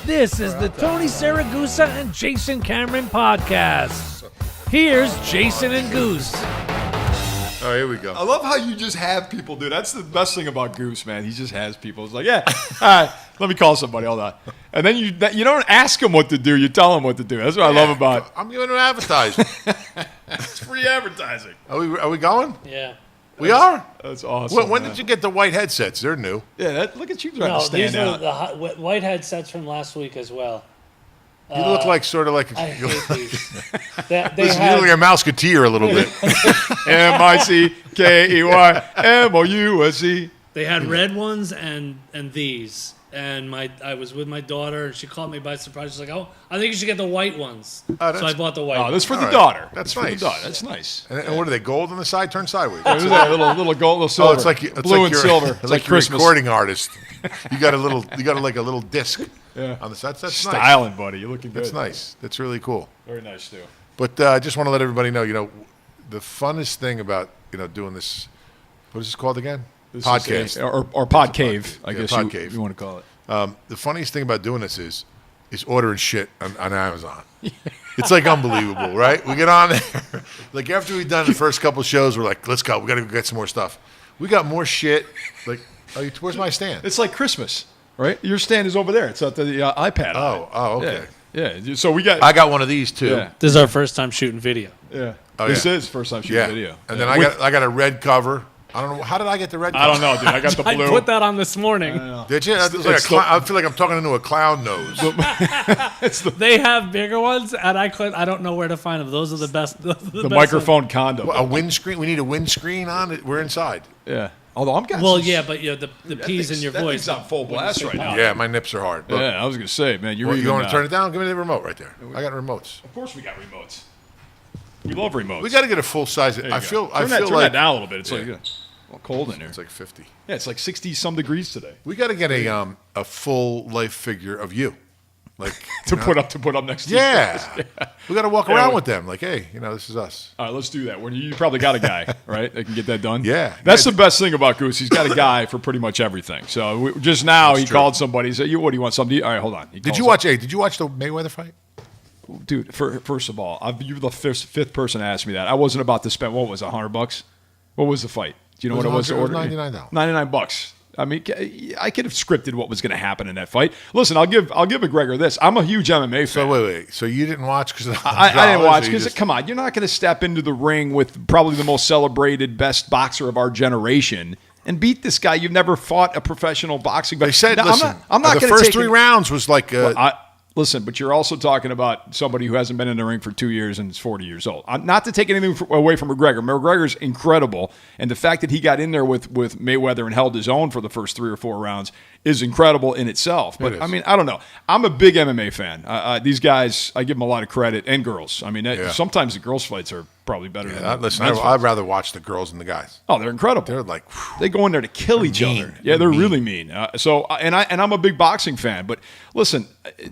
This is the Tony Saragusa and Jason Cameron podcast. Here's Jason and Goose. Oh, here we go. I love how you just have people, dude. That's the best thing about Goose, man. He just has people. It's like, yeah, all right, let me call somebody. Hold on. And then you don't ask them what to do. You tell them what to do. That's what I love about it. I'm giving them advertising. It's free advertising. Are we going? Yeah. We are? That's awesome. When did you get the white headsets? They're new. Yeah, look at you trying No, to stand these out. are the white headsets from last week as well. You look like sort of like I a, hate these. you look like a Mouseketeer a little bit. MICKEYMOUSE. They had red ones and these. And I was with my daughter, and she caught me by surprise. She's like, "Oh, I think you should get the white ones." So I bought the white. Oh, ones. that's for the All right. daughter. That's for nice. the daughter. That's nice. And what are they? Gold on the side? Turn sideways. There's that little gold, little silver. Oh, it's like blue and you're, silver. It's It's like like you're a Christmas. recording artist. You got like a little disc on the side. That's nice. Styling, buddy. You're looking good. That's nice. That's really cool. Very nice too. But I just want to let everybody know, the funnest thing about doing this. What is this called again? This Podcast. is or pod cave, I guess pod cave. you want to call it. The funniest thing about doing this is ordering shit on Amazon. It's like unbelievable, right? We get on there. Like after we've done the first couple shows, we're like, let's go. We got to go get some more stuff. We got more shit. Like, where's my stand? It's like Christmas, right? Your stand is over there. It's at the iPad. Oh, okay. Yeah. So we got. I got one of these too. Yeah. This is our first time shooting video. Yeah. Oh, this yeah. is first time shooting video. And then I got a red cover. I don't know. How did I get the red cover? I don't know, dude. I got the blue. I put that on this morning. Did you? It's like I feel like I'm talking into a clown nose. They have bigger ones, and I don't know where to find them. Those are the best. The microphone condom. A windscreen. We need a windscreen on it. We're inside. Yeah. Although I'm getting. Well, yeah, but the P's in your voice. It's on full blast right now. Yeah, my nips are hard. But Yeah, I was gonna say, man, you want to turn it down? Give me the remote right there. I got remotes. Of course, we got remotes. We love remotes. We got to get a full size. There you I go. feel turn like that down a little bit. It's like Yeah. cold in there. It's like 50. Yeah, it's like 60 some degrees today. We got to get a full life figure of you, like To put up next to you. Yeah, we got to walk Yeah, around we- with them. Like, hey, this is us. All right, let's do that. You probably got a guy, right, that can get that done? Yeah. That's the best thing about Goose. He's got a guy for pretty much everything. So just now he true. called somebody. He said, what do you want? Something? All right, hold on. Did you watch the Mayweather fight? Dude, first of all, you're the fifth person to ask me that. I wasn't about to spend, what was it, $100? What was the fight? Do you know what it was? It was $99. $99. I mean, I could have scripted what was going to happen in that fight. Listen, I'll give McGregor this. I'm a huge MMA fan. So wait. So you didn't watch because I didn't watch because come on, you're not going to step into the ring with probably the most celebrated, best boxer of our generation and beat this guy. You've never fought a professional boxing. They said, Now, listen, I'm not the going to first take 3 rounds was like. Listen, but you're also talking about somebody who hasn't been in the ring for 2 years and is 40 years old. Not to take anything away from McGregor. McGregor's incredible, and the fact that he got in there with Mayweather and held his own for the first 3 or 4 rounds is incredible in itself. But, I mean, I don't know. I'm a big MMA fan. These guys, I give them a lot of credit, and girls. I mean, sometimes the girls' fights are probably better than listen, men's I'd fights. rather watch the girls than the guys. Oh, they're incredible. They're like, they go in there to kill each mean. other. Yeah, they're really mean. And I'm a big boxing fan. But listen,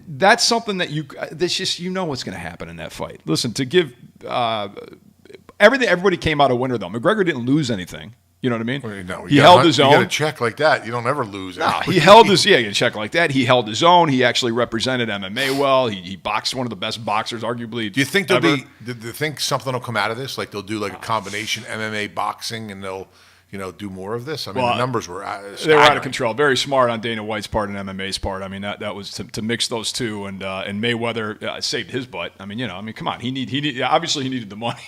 that's something that that's just what's going to happen in that fight. Listen, to give everybody came out a winner though. McGregor didn't lose anything. You know what I mean? Well, no, he held his own. You got a check like that, you don't ever lose. No, he held his a check like that. He held his own. He actually represented MMA well. He boxed one of the best boxers, arguably. Do you think ever. Do you think something will come out of this? Like they'll do like a combination MMA boxing, and they'll do more of this? I mean, the numbers were they were out of control. Very smart on Dana White's part and MMA's part. I mean, that was to mix those two, and Mayweather saved his butt. I mean, come on. He obviously he needed the money,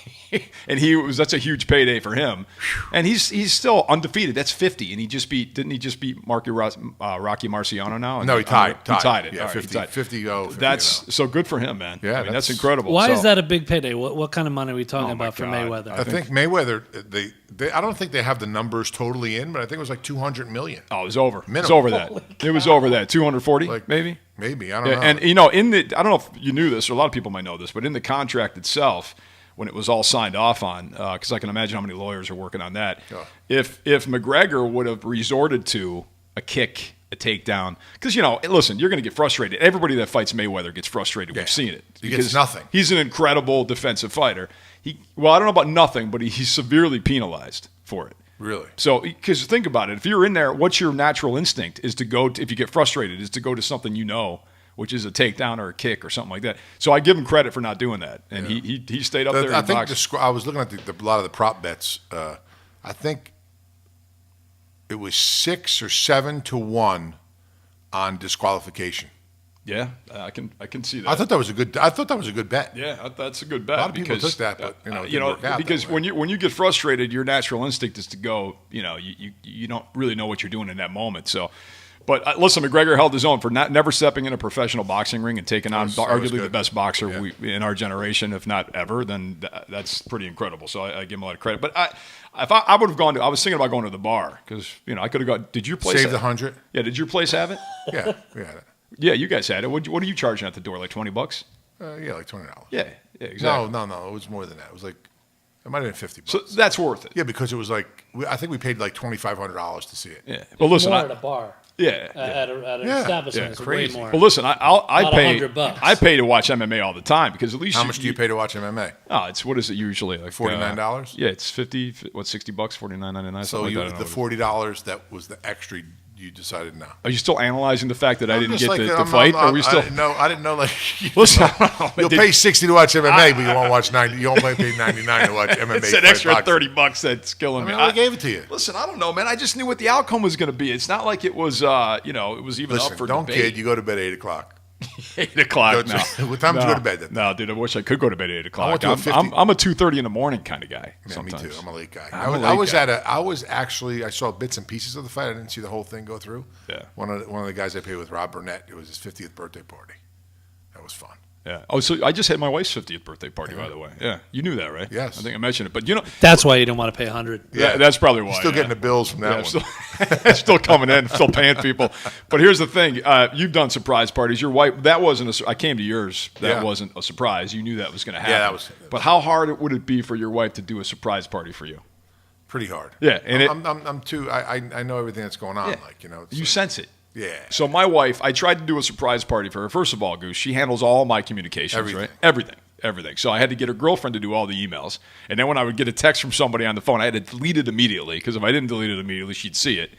and that's a huge payday for him. And he's still undefeated. That's 50, and didn't he just beat Rocky Marciano now? No, he tied. He tied it. Yeah, All right, 50. 50. That's so good for him, man. Yeah, I mean, that's incredible. Why is that a big payday? What kind of money are we talking about for God. Mayweather? I think Mayweather. I don't think they have the numbers totally in, but I think it was like $200 million. Oh, it was over. Minimum. It was over that. It was over that. 240, maybe. Maybe I don't know. And I don't know if you knew this, or a lot of people might know this, but in the contract itself, when it was all signed off on, because I can imagine how many lawyers are working on that. Oh. If McGregor would have resorted to a kick, a takedown, because listen, you're going to get frustrated. Everybody that fights Mayweather gets frustrated. We've seen it. He gets nothing. He's an incredible defensive fighter. I don't know about nothing, but he's severely penalized for it. Really? So, because think about it. If you're in there, what's your natural instinct is to go, if you get frustrated, is to go to something which is a takedown or a kick or something like that. So I give him credit for not doing that, and he stayed up there. I think I was looking at a lot of the prop bets. I think it was 6 or 7 to 1 on disqualification. Yeah, I can see that. I thought that was a good bet. Yeah, that's a good bet. A lot of people took that, but it didn't work out because that way. when you get frustrated, your natural instinct is to go. You don't really know what you're doing in that moment. So, but listen, McGregor held his own for never stepping in a professional boxing ring and taking on arguably the best boxer in our generation, if not ever. Then that's pretty incredible. So I give him a lot of credit. But if I would have gone I was thinking about going to the bar because I could have gone. Did your place save the 100? Yeah, did your place have it? Yeah, we had it. Yeah, you guys had it. What are you charging at the door? Like $20? Yeah, like $20. Yeah, exactly. No. It was more than that. It was like it might have been $50. So that's worth it. Yeah, because it was like I think we paid like $2,500 to see it. Yeah. Well, listen, more at a bar. Yeah. At an establishment, it's way crazy. more. Well, listen, I pay. $100. I pay to watch MMA all the time because at least. How much do you pay to watch MMA? Oh, it's what is it usually like $49? Yeah, it's $60. $60? $49.99. So like the that, $40 that was the extra. You decided no. Are you still analyzing the fact that I didn't get like, the fight? Or are we still? I didn't know. Like, Listen, you'll pay $60 to watch MMA, but you won't watch 90. You only pay $99 to watch MMA. It's an extra $30 that's killing me. I gave it to you. Listen, I don't know, man. I just knew what the outcome was going to be. It's not like it was, it was even up for don't debate. kid. You go to bed at 8:00. 8 o'clock. No. What time did you go to bed then? No, dude. I wish I could go to bed at 8 o'clock. I went to I'm a 2:30 in the morning kind of guy. Yeah, sometimes. me too. I'm a late guy. I saw bits and pieces of the fight. I didn't see the whole thing go through. Yeah. One of the guys I played with, Rob Burnett, it was his 50th birthday party. That was fun. Yeah. Oh, so I just had my wife's 50th birthday party, by the way. Yeah. You knew that, right? Yes. I think I mentioned it. But, That's why you didn't want to pay $100. Yeah, that's probably why. Still getting the bills from that one. Still coming in, still paying people. But here's the thing. You've done surprise parties. Your wife, that wasn't I came to yours. That wasn't a surprise. You knew that was going to happen. Yeah, that was. But how hard would it be for your wife to do a surprise party for you? Pretty hard. Yeah. And I'm too, I know everything that's going on. Yeah. Like, you like, sense it. Yeah. So my wife, I tried to do a surprise party for her. First of all, Goose, she handles all my communications, Everything. right? Everything. So I had to get her girlfriend to do all the emails. And then when I would get a text from somebody on the phone, I had to delete it immediately because if I didn't delete it immediately, she'd see it.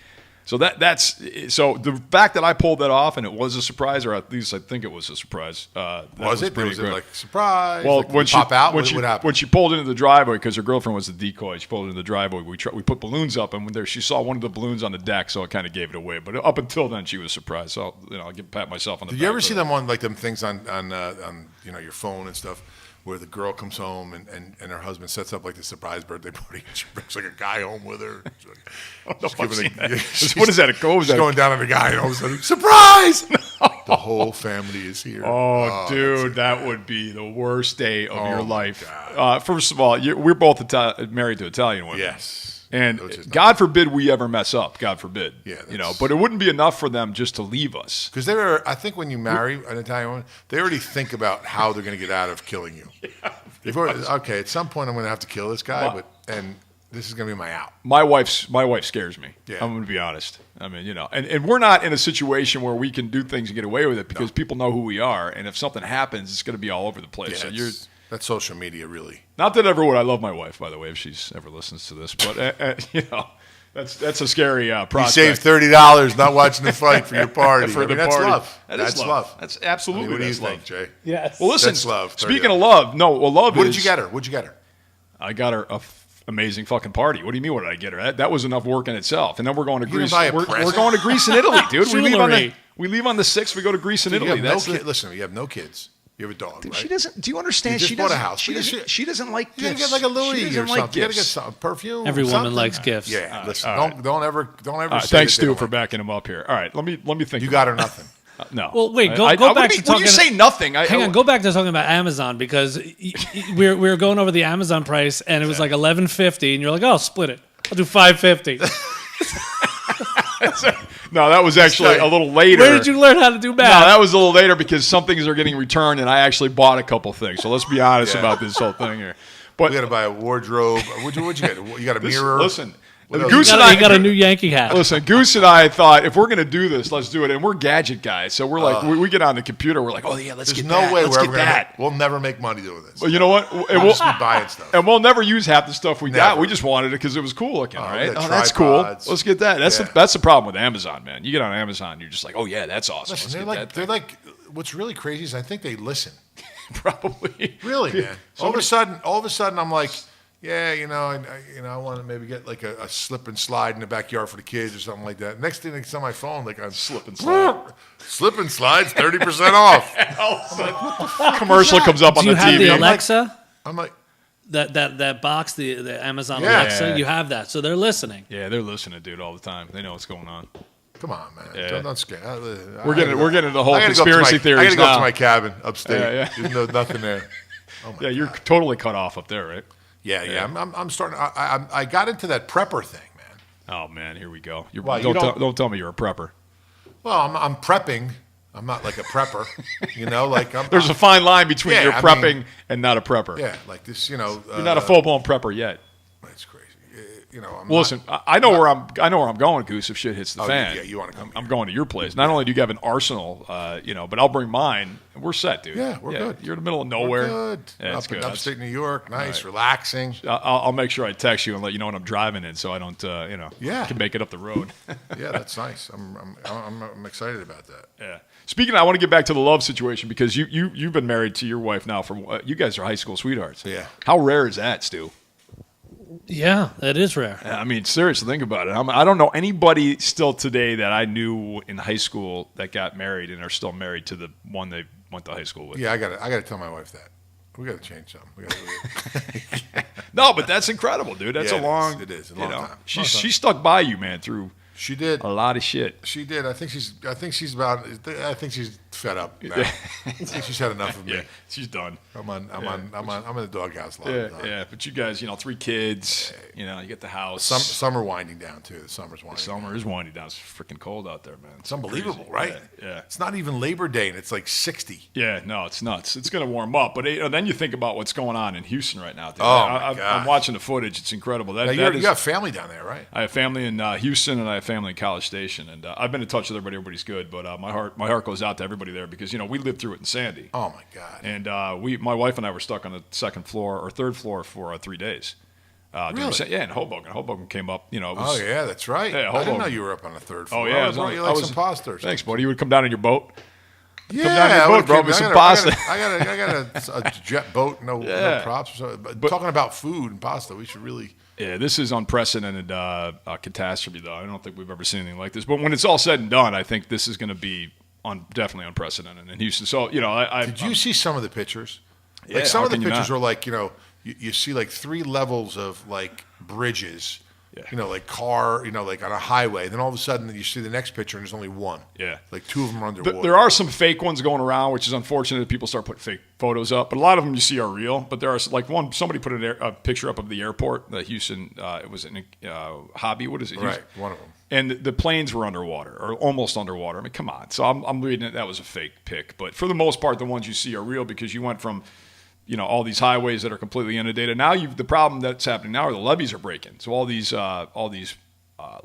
So so the fact that I pulled that off and it was a surprise, or at least I think it was a surprise. Was it like surprise? Well, like, when she pop out, what happened? When she pulled into the driveway because her girlfriend was the decoy, she pulled into the driveway. We put balloons up, and she saw one of the balloons on the deck, so it kind of gave it away. But up until then, she was surprised. So I'll pat myself on the back. Did you ever see them on like them things on your phone and stuff? Where the girl comes home and her husband sets up like the surprise birthday party. She brings like a guy home with her. What is that? She's going down on the guy and all of a sudden, surprise! No. The whole family is here. Oh, dude, that would be the worst day of your life. First of all, we're both married to Italian women. Yes. And God forbid we ever mess up. God forbid. Yeah. But it wouldn't be enough for them just to leave us. Because I think when you marry an Italian woman, they already think about how they're going to get out of killing you. Okay, at some point I'm going to have to kill this guy, and this is going to be my out. My wife scares me. Yeah. I'm going to be honest. I mean, and we're not in a situation where we can do things and get away with it because people know who we are, and if something happens, it's going to be all over the place. Yeah, so that's social media, really. Not that ever would I love my wife, by the way, if she's ever listens to this, but that's a scary prospect. You saved $30 not watching the fight for your party. That's love. That's love. That's absolutely. What do you that's think, love. Jay? Yes. Well, listen. That's love. Speaking of love, love. What did you get her? I got her a amazing fucking party. What do you mean? What did I get her? That was enough work in itself. And then we're going to Greece. We're going to Greece and Italy, dude. we leave on the 6th. We go to Greece and Italy. Listen, you have no kids. You have a dog, dude, right? She doesn't. Do you understand? You just bought a house. She doesn't like gifts. You gotta get like a Louis or something. You gotta get some perfume. Every something. woman likes gifts. Yeah. Listen, right. don't ever. Thanks, Stu, for backing him up here. All right, let me think. You got her nothing. No. Well, wait. Go back to talking. When you say nothing, hang on. Go back to talking about Amazon because we were going over the Amazon price and it was like $11.50, and you're like, "Oh, split it. I'll do $5.50." No, that was actually a little later. Where did you learn how to do math? No, that was a little later because some things are getting returned, and I actually bought a couple things. So let's be honest about this whole thing here. But we got to buy a wardrobe. What'd you get? You got a mirror. Listen, Goose and I got a new Yankee hat. Listen, Goose and I thought if we're going to do this, let's do it. And we're gadget guys, so we're like, we get on the computer, we're like, oh yeah, let's get that. There's no way let's we're get ever that. we'll never make money doing this. Well, you know what? We'll just be buying stuff. And we'll never use half the stuff we got. We just wanted it because it was cool looking, right? Oh, that's cool. Let's get that. That's the problem with Amazon, man. You get on Amazon, you're just like, oh yeah, that's awesome. Listen, they're like what's really crazy is I think they listen. Probably. Really, man. All of a sudden, I'm like, yeah, I want to maybe get like a slip and slide in the backyard for the kids or something like that. Next thing it's on my phone, like I'm Slip and slide. slip and slides 30% off. Commercial comes up on Do the you have TV. the Alexa? I'm like, That box, the Amazon Yeah. Alexa, Yeah. you have that, so they're listening. Yeah, they're listening, dude, all the time. They know what's going on. come on, man. Yeah. Don't scare. We're getting the whole I gotta conspiracy I theories gotta go up now. to my cabin upstate. Yeah. There's nothing there. Oh my Yeah, you're God. totally cut off up there, right? Yeah. I'm starting. I got into that prepper thing, man. Oh man, here we go. Well, you Don't tell me you're a prepper. Well, I'm prepping. I'm not like a prepper, like I'm. There's a fine line between Yeah, you're I prepping mean- and not a prepper. Yeah, like this, You're not a full blown prepper yet. It's crazy. I'm Well, listen, I know where I'm going, Goose. If shit hits the Oh, fan, yeah, you wanna come I'm here. going to your place. Not only do you have an arsenal, but I'll bring mine. We're set, dude. Yeah, we're good. You're in the middle of We're nowhere. good. Yeah, it's Up in good. upstate New York, nice, relaxing. I'll make sure I text you and let you know when I'm driving in, so I don't, Yeah. can make it up the road. Yeah, that's nice. I'm excited about that. Yeah. Speaking, I want to get back to the love situation because you've been married to your wife now for you guys are high school sweethearts. Yeah. How rare is that, Stu? Yeah, that is rare. I mean, seriously, think about it. I don't know anybody still today that I knew in high school that got married and are still married to the one they went to high school with. Yeah, I gotta tell my wife that. We gotta change something. We gotta, No, but that's incredible, dude. That's Yeah, a long. it is a long time. She stuck by you, man, through she did. a lot of shit. She did. I think she's fed up now. I think she's had enough of me. Yeah, she's done. I'm in the doghouse a lot Yeah, of the time. yeah. But you guys, 3 kids. You get the house. Summer winding down too. The summer's winding. Summer is winding down. It's freaking cold out there, man. It's unbelievable, crazy. right? Yeah. It's not even Labor Day, and it's like 60. Yeah, no, it's nuts. It's going to warm up. But then you think about what's going on in Houston right now. Dude. Oh, my I'm gosh. watching the footage. It's incredible. Now, you got family down there, right? I have family in Houston, and I have family in College Station. And I've been in touch with everybody. Everybody's good. But my heart goes out to everybody there because, we lived through it in Sandy. Oh my God. And my wife and I were stuck on the second floor or third floor for 3 days. Really? Yeah, in Hoboken. Hoboken came up. It was, Oh yeah, that's right. Yeah, I didn't Hoboken. know you were up on the third floor. Oh yeah, I brought you like some pasta. Or Thanks, something. buddy. You would come down in your boat. Yeah, down to your I boat, would've bro, came- with I some got a- pasta. I got a jet boat, no Yeah. props. Or something. But talking about food and pasta, we should really. Yeah, this is unprecedented catastrophe, though. I don't think we've ever seen anything like this. But when it's all said and done, I think this is going to be definitely unprecedented in Houston. So, Did you see some of the pictures? Yeah, Like some how of the can you pictures not? were like, you see like 3 levels of like bridges. Yeah. Like car, like on a highway. Then all of a sudden, you see the next picture, and there's only one. Yeah. Like 2 of them are underwater. There are some fake ones going around, which is unfortunate that people start putting fake photos up. But a lot of them you see are real. But there are like somebody put a picture up of the airport, the Houston. It was in Hobby. What is it? Right, Houston? one of them. And the planes were underwater or almost underwater. I mean, come on. So I'm reading it. That was a fake pic. But for the most part, the ones you see are real because you went from all these highways that are completely inundated. Now the problem that's happening now are the levees are breaking. So all these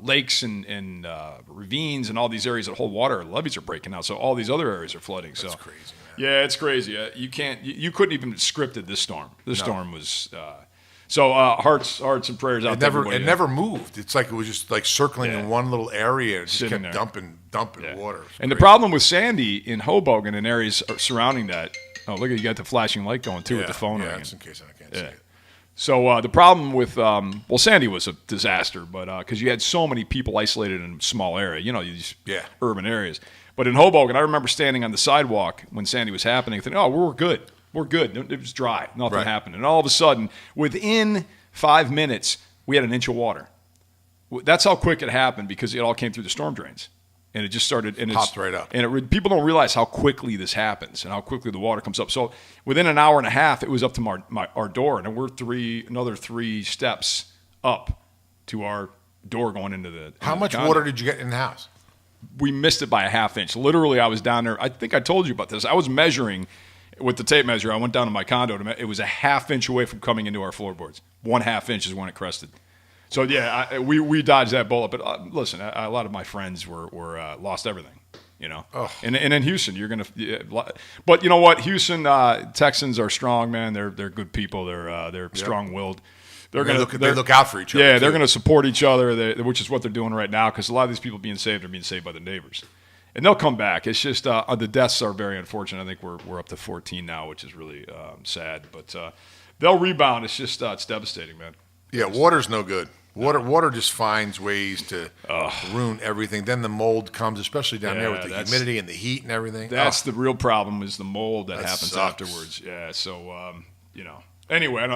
lakes and ravines and all these areas that hold water, levees are breaking out. So all these other areas are flooding. That's so crazy, man. Yeah, it's crazy. You couldn't even scripted this storm. This storm was. So hearts and prayers out It to everybody. never moved. It's like it was just like circling in one little area and just Sitting kept there. dumping Yeah. water. It's And the crazy. problem with Sandy in Hoboken and areas surrounding that. Oh, look at you got the flashing light going too with the phone Yeah, ringing. it's in case I can't see it. So the problem with Sandy was a disaster, but because you had so many people isolated in a small area, these urban areas. But in Hoboken, I remember standing on the sidewalk when Sandy was happening, thinking, "Oh, we're good. We're good. It was dry. Nothing happened." And all of a sudden, within 5 minutes, we had an inch of water. That's how quick it happened because it all came through the storm drains. And it just started, and Popped right up. And people don't realize how quickly this happens and how quickly the water comes up. So within an hour and a half, it was up to our door, and we're another 3 steps up to our door going into the. How much condo. water did you get in the house? We missed it by a ½ inch. Literally, I was down there. I think I told you about this. I was measuring with the tape measure. I went down to my condo. It was a ½ inch away from coming into our floorboards. 1/2 inch is when it crested. So yeah, we dodged that bullet. But listen, a lot of my friends were lost everything. And in Houston, you're gonna. But you know what? Houston Texans are strong, man. They're good people. They're strong-willed. They look out for each other. Yeah, too. they're going to support each other, which is what they're doing right now. Because a lot of these people being saved are being saved by the neighbors. And they'll come back. It's just the deaths are very unfortunate. I think we're up to 14 now, which is really sad. But they'll rebound. It's just it's devastating, man. Yeah, water's no good. Water just finds ways to ruin everything. Then the mold comes, especially down there with the humidity and the heat and everything. That's the real problem is the mold that happens sucks. afterwards. Yeah, so, Anyway,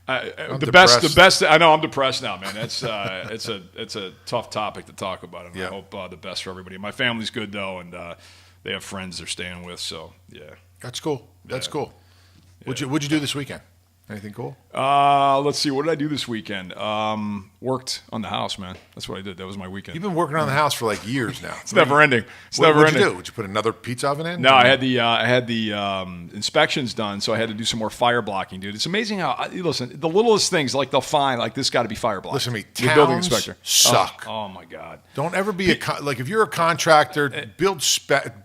the depressed. best. I know I'm depressed now, man. It's a tough topic to talk about, and I hope the best for everybody. My family's good though, and they have friends they're staying with. So yeah, that's cool. That's cool. What'd you do this weekend? Anything cool? Let's see. What did I do this weekend? Worked on the house, man. That's what I did. That was my weekend. You've been working on the house for like years now. It's never ending. What'd you do? Would you put another pizza oven in? No, I had the inspections done, so I had to do some more fire blocking, dude. It's amazing how listen. The littlest things, like they'll find, like this got to be fire blocked. Listen to me. Your building inspector suck. Oh my god. Don't ever be like if you're a contractor, build spec.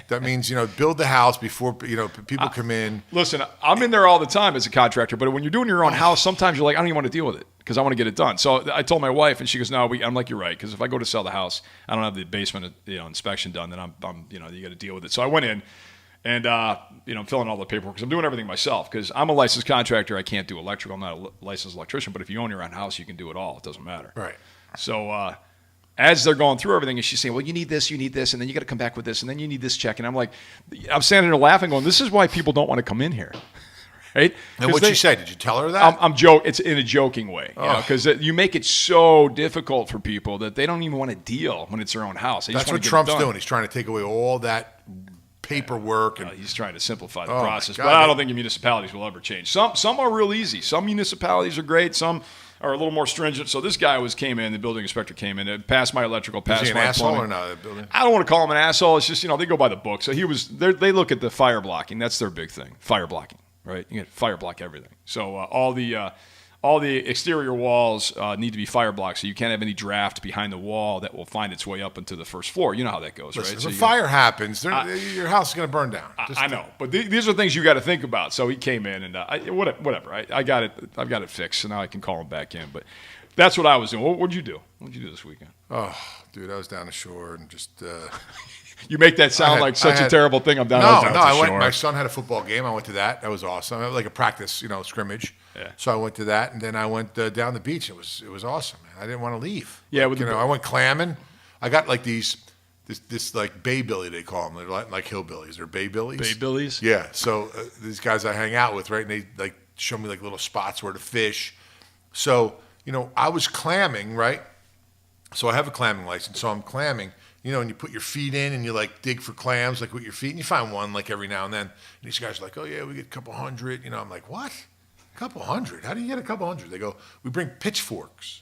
That means build the house before people come in. Listen, I'm in there all the time as a contractor, but when you're doing your own house, sometimes you're like, I don't even want to deal with it because I want to get it done. So I told my wife, and she goes, "No, I'm like, you're right, because if I go to sell the house, I don't have the basement inspection done. Then I'm you got to deal with it." So I went in, and I'm filling all the paperwork because I'm doing everything myself because I'm a licensed contractor. I can't do electrical. I'm not a licensed electrician, but if you own your own house, you can do it all. It doesn't matter. Right. So. As they're going through everything, and she's saying, well, you need this, and then you got to come back with this, and then you need this check. And I'm standing there laughing going, this is why people don't want to come in here. Right? And what'd she say? Did you tell her that? It's in a joking way, because you make it so difficult for people that they don't even want to deal when it's their own house. That's what Trump's doing. He's trying to take away all that paperwork. And he's trying to simplify the process. But I don't think municipalities will ever change. Some are real easy. Some municipalities are great. Some are a little more stringent. So this guy came in, the building inspector came in, passed my electrical, passed Is he my an asshole plumbing. or not? Building? I don't want to call him an asshole. It's just, they go by the book. So they look at the fire blocking. That's their big thing. Fire blocking, right? You get fire block everything. So all the exterior walls need to be fire blocked, so you can't have any draft behind the wall that will find its way up into the first floor. You know how that goes, Listen, right? If a fire happens, your house is going to burn down. I know, but these are things you got to think about. So he came in, and whatever. I got it. I've got it fixed, so now I can call him back in. But that's what I was doing. What'd you do? What'd you do this weekend? Oh, dude, I was down the shore and just. You make that sound like such a terrible thing. I'm down. I went. My son had a football game. I went to that. That was awesome. Like a practice, scrimmage. Yeah. So I went to that, and then I went down the beach. It was awesome, man. I didn't want to leave. Yeah, I went clamming. I got like this like Baybilly they call them. They're like hillbillies. They're Baybillies. Baybillies. Yeah. So these guys I hang out with, right? And they like show me like little spots where to fish. So I was clamming, right? So I have a clamming license. So I'm clamming. And you put your feet in and you like dig for clams like with your feet and you find one like every now and then. And these guys are like, oh yeah, we get a couple hundred. I'm like, what? A couple hundred? How do you get a couple hundred? They go, we bring pitchforks.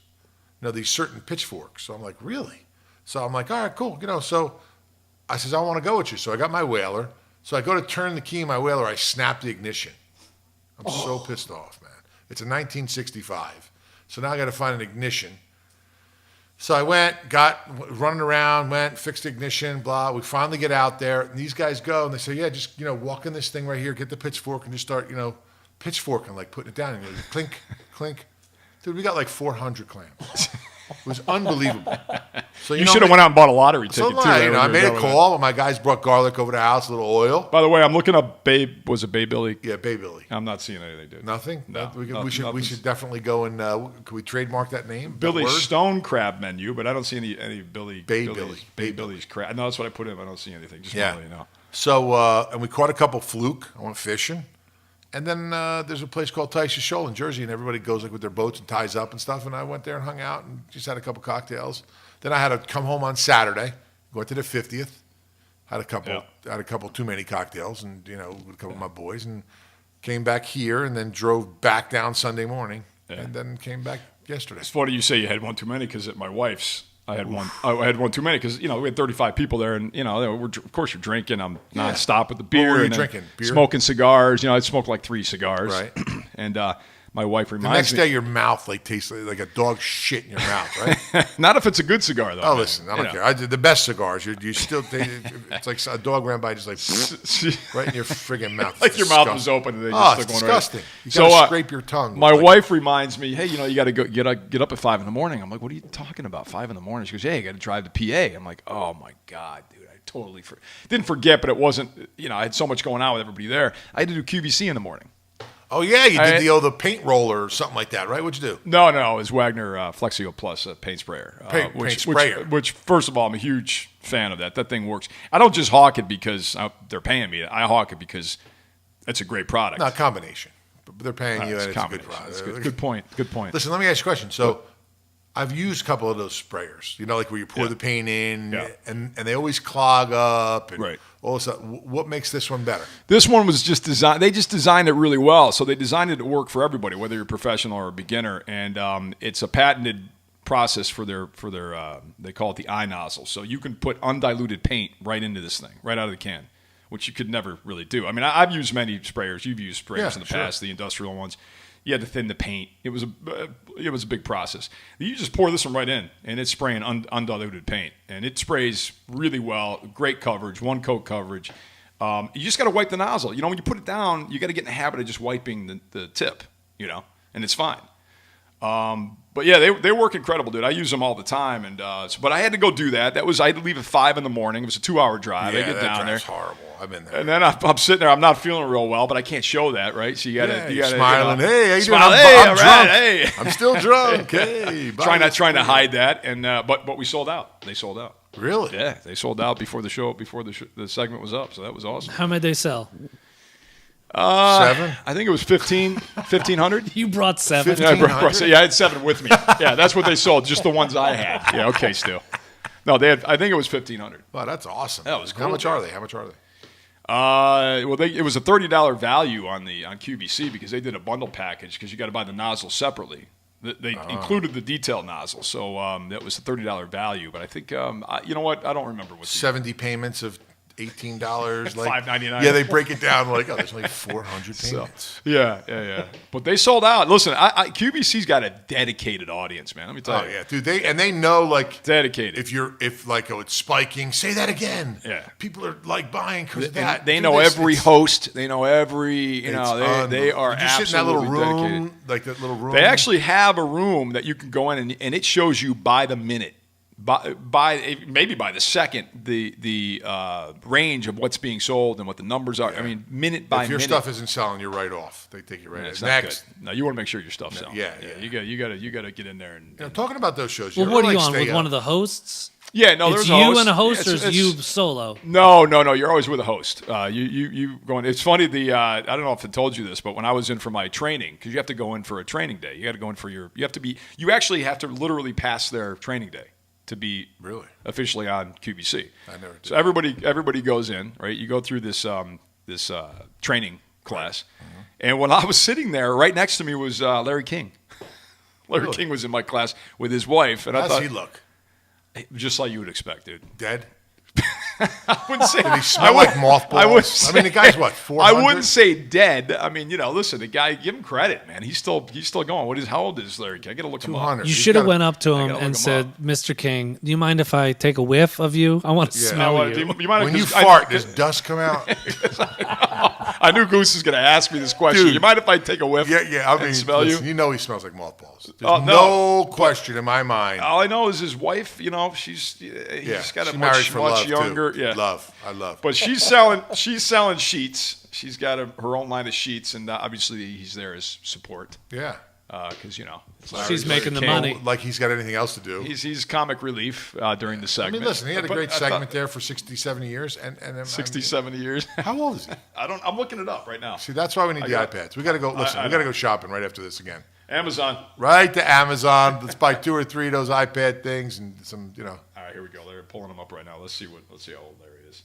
These certain pitchforks. So I'm like, really? So I'm like, all right, cool. So I says, I want to go with you. So I got my whaler. So I go to turn the key in my whaler. I snap the ignition. I'm so pissed off, man. It's a 1965. So now I got to find an ignition. So I running around, fixed the ignition, blah. We finally get out there, and these guys go, and they say, yeah, just, walk in this thing right here, get the pitchfork, and just start, pitchforking, like putting it down, and clink, clink. Dude, we got like 400 clams. It was unbelievable. So you should have went out and bought a lottery ticket, too. I made a call, and my guys brought garlic over the house, a little oil. By the way, I'm looking up was it Baybilly? Yeah, Baybilly. I'm not seeing anything, dude. Nothing? No. We should definitely go and, can we trademark that name? Billy Stone crab menu, but I don't see any Baybilly. Baybilly's crab. No, that's what I put in. I don't see anything. Just want to let you know. So, and we caught a couple fluke. I went fishing. And then there's a place called Tyson's Shoal in Jersey, and everybody goes like with their boats and ties up and stuff. And I went there and hung out and just had a couple cocktails. Then I had to come home on Saturday, went to the 50th, had a couple too many cocktails, and with a couple of my boys, and came back here, and then drove back down Sunday morning, and then came back yesterday. It's funny you say you had one too many because at my wife's. I had one too many because we had 35 people there, and of course you're drinking. I'm nonstop with the beer. What were you and drinking? Beer? Smoking cigars. I'd smoke like 3 cigars. Right. And my wife The reminds next me. day, your mouth tastes like a dog shit in your mouth, right? Not if it's a good cigar, though. Oh, man. listen, I don't care. I did the best cigars. You still, it's like a dog ran by, just right in your friggin' mouth. Like your mouth was open and they just it's took one right. disgusting. You gotta scrape your tongue. My wife reminds me, hey, you got to go get up at 5 in the morning. I'm like, what are you talking about? 5 in the morning? She goes, hey, I got to drive to PA. I'm like, oh my God, dude, I totally didn't forget, but it wasn't. I had so much going on with everybody there. I had to do QVC in the morning. Oh yeah, you did the paint roller or something like that, right? What'd you do? No, it was Wagner Flexio Plus paint sprayer. Paint sprayer. Which, first of all, I'm a huge fan of that. That thing works. I don't just hawk it because they're paying me. I hawk it because it's a great product. No, combination. But they're paying you, and it's a good product. That's good point. Good point. Listen, let me ask you a question. So, I've used a couple of those sprayers. Like where you pour the paint in, and they always clog up. And right. All of a sudden, what makes this one better? This one was just designed. They just designed it really well. So they designed it to work for everybody, whether you're a professional or a beginner. And it's a patented process for their they call it the eye nozzle. So you can put undiluted paint right into this thing, right out of the can, which you could never really do. I mean, I've used many sprayers. You've used sprayers in the past, the industrial ones. You had to thin the paint. It was a big process. You just pour this one right in, and it's spraying undiluted paint, and it sprays really well. Great coverage, one coat coverage. You just got to wipe the nozzle. When you put it down, you got to get in the habit of just wiping the tip. And it's fine. But yeah, they work incredible, dude. I use them all the time, and but I had to go do that. I had to leave at 5 in the morning. It was a 2-hour drive. I get down there. Horrible. I've been there. And then I'm sitting there. I'm not feeling real well, but I can't show that, right? So you got to smiling. Hey, how you doing? I'm drunk. Hey, I'm still drunk. Hey, trying to hide that, and but we sold out. They sold out. Really? Yeah, they sold out before the show, the segment was up. So that was awesome. How many they sell? 7? I think it was 1,500. You brought 7. Yeah, I had 7 with me. Yeah, that's what they sold. Just the ones I had. Yeah, okay, still. No, they had. I think it was 1,500. Wow, that's awesome. That was cool. How much are they? It was a $30 value on QVC because they did a bundle package because you got to buy the nozzle separately. They included the detail nozzle, so that was a $30 value. But I think you know what? I don't remember what 70 payments of $18, like $5.99. Yeah, they break it down like, there's only 400 payments. Yeah. But they sold out. Listen, QVC's got a dedicated audience, man. Let me tell you. Oh yeah, dude. They know dedicated. If it's spiking, say that again. Yeah. People are buying because that. They know every host. They know every. They are absolutely sit in that little room, dedicated. like that little room. They actually have a room that you can go in and it shows you by the minute. Maybe by the second, the range of what's being sold and what the numbers are. Yeah. I mean, minute by minute. If your stuff isn't selling, you're right off. They take you right off. Next, no, you want to make sure your stuff's selling. Yeah. You got to get in there and. Talking about those shows. Well, what are you on with one of the hosts? Yeah, no, it's there's a host. You and a host, or you solo? No. You're always with a host. You going? It's funny. I don't know if I told you this, but when I was in for my training, because you have to go in for a training day, you got to go in for You actually have to literally pass their training day to be officially on QVC. I never did. So everybody goes in, right? You go through this training class, and when I was sitting there, right next to me was Larry King. Larry King was in my class with his wife, and I thought, how does he look? Just like you would expect, dude. Dead? I wouldn't say. Did he smell like mothballs? I mean, the guy's what, 400? I wouldn't say dead. I mean, listen, the guy, give him credit, man. He's still going. How old is Larry King? I got to look him up. You should have went up to him and said, "Mr. King, do you mind if I take a whiff of you? I want to smell you." When you fart, does dust come out? I knew Goose was going to ask me this question. Dude, you mind if I take a whiff? Yeah. I mean, smell you? You know he smells like mothballs. There's no question in my mind. All I know is his wife. He's got a much younger. Too. Yeah, I love. But she's selling sheets. She's got her own line of sheets, and obviously he's there as support. Yeah. Because she's making the money. Like he's got anything else to do. He's comic relief during the segment. I mean, listen, he had a great segment there for 60, 70 years, and 60, 70 years. How old is he? I'm looking it up right now. See, that's why we need the iPads. We got to go. Listen, we got to go shopping right after this again. Amazon. Right to Amazon. Let's buy 2 or 3 of those iPad things and some, All right, here we go. They're pulling them up right now. Let's see how old Larry is.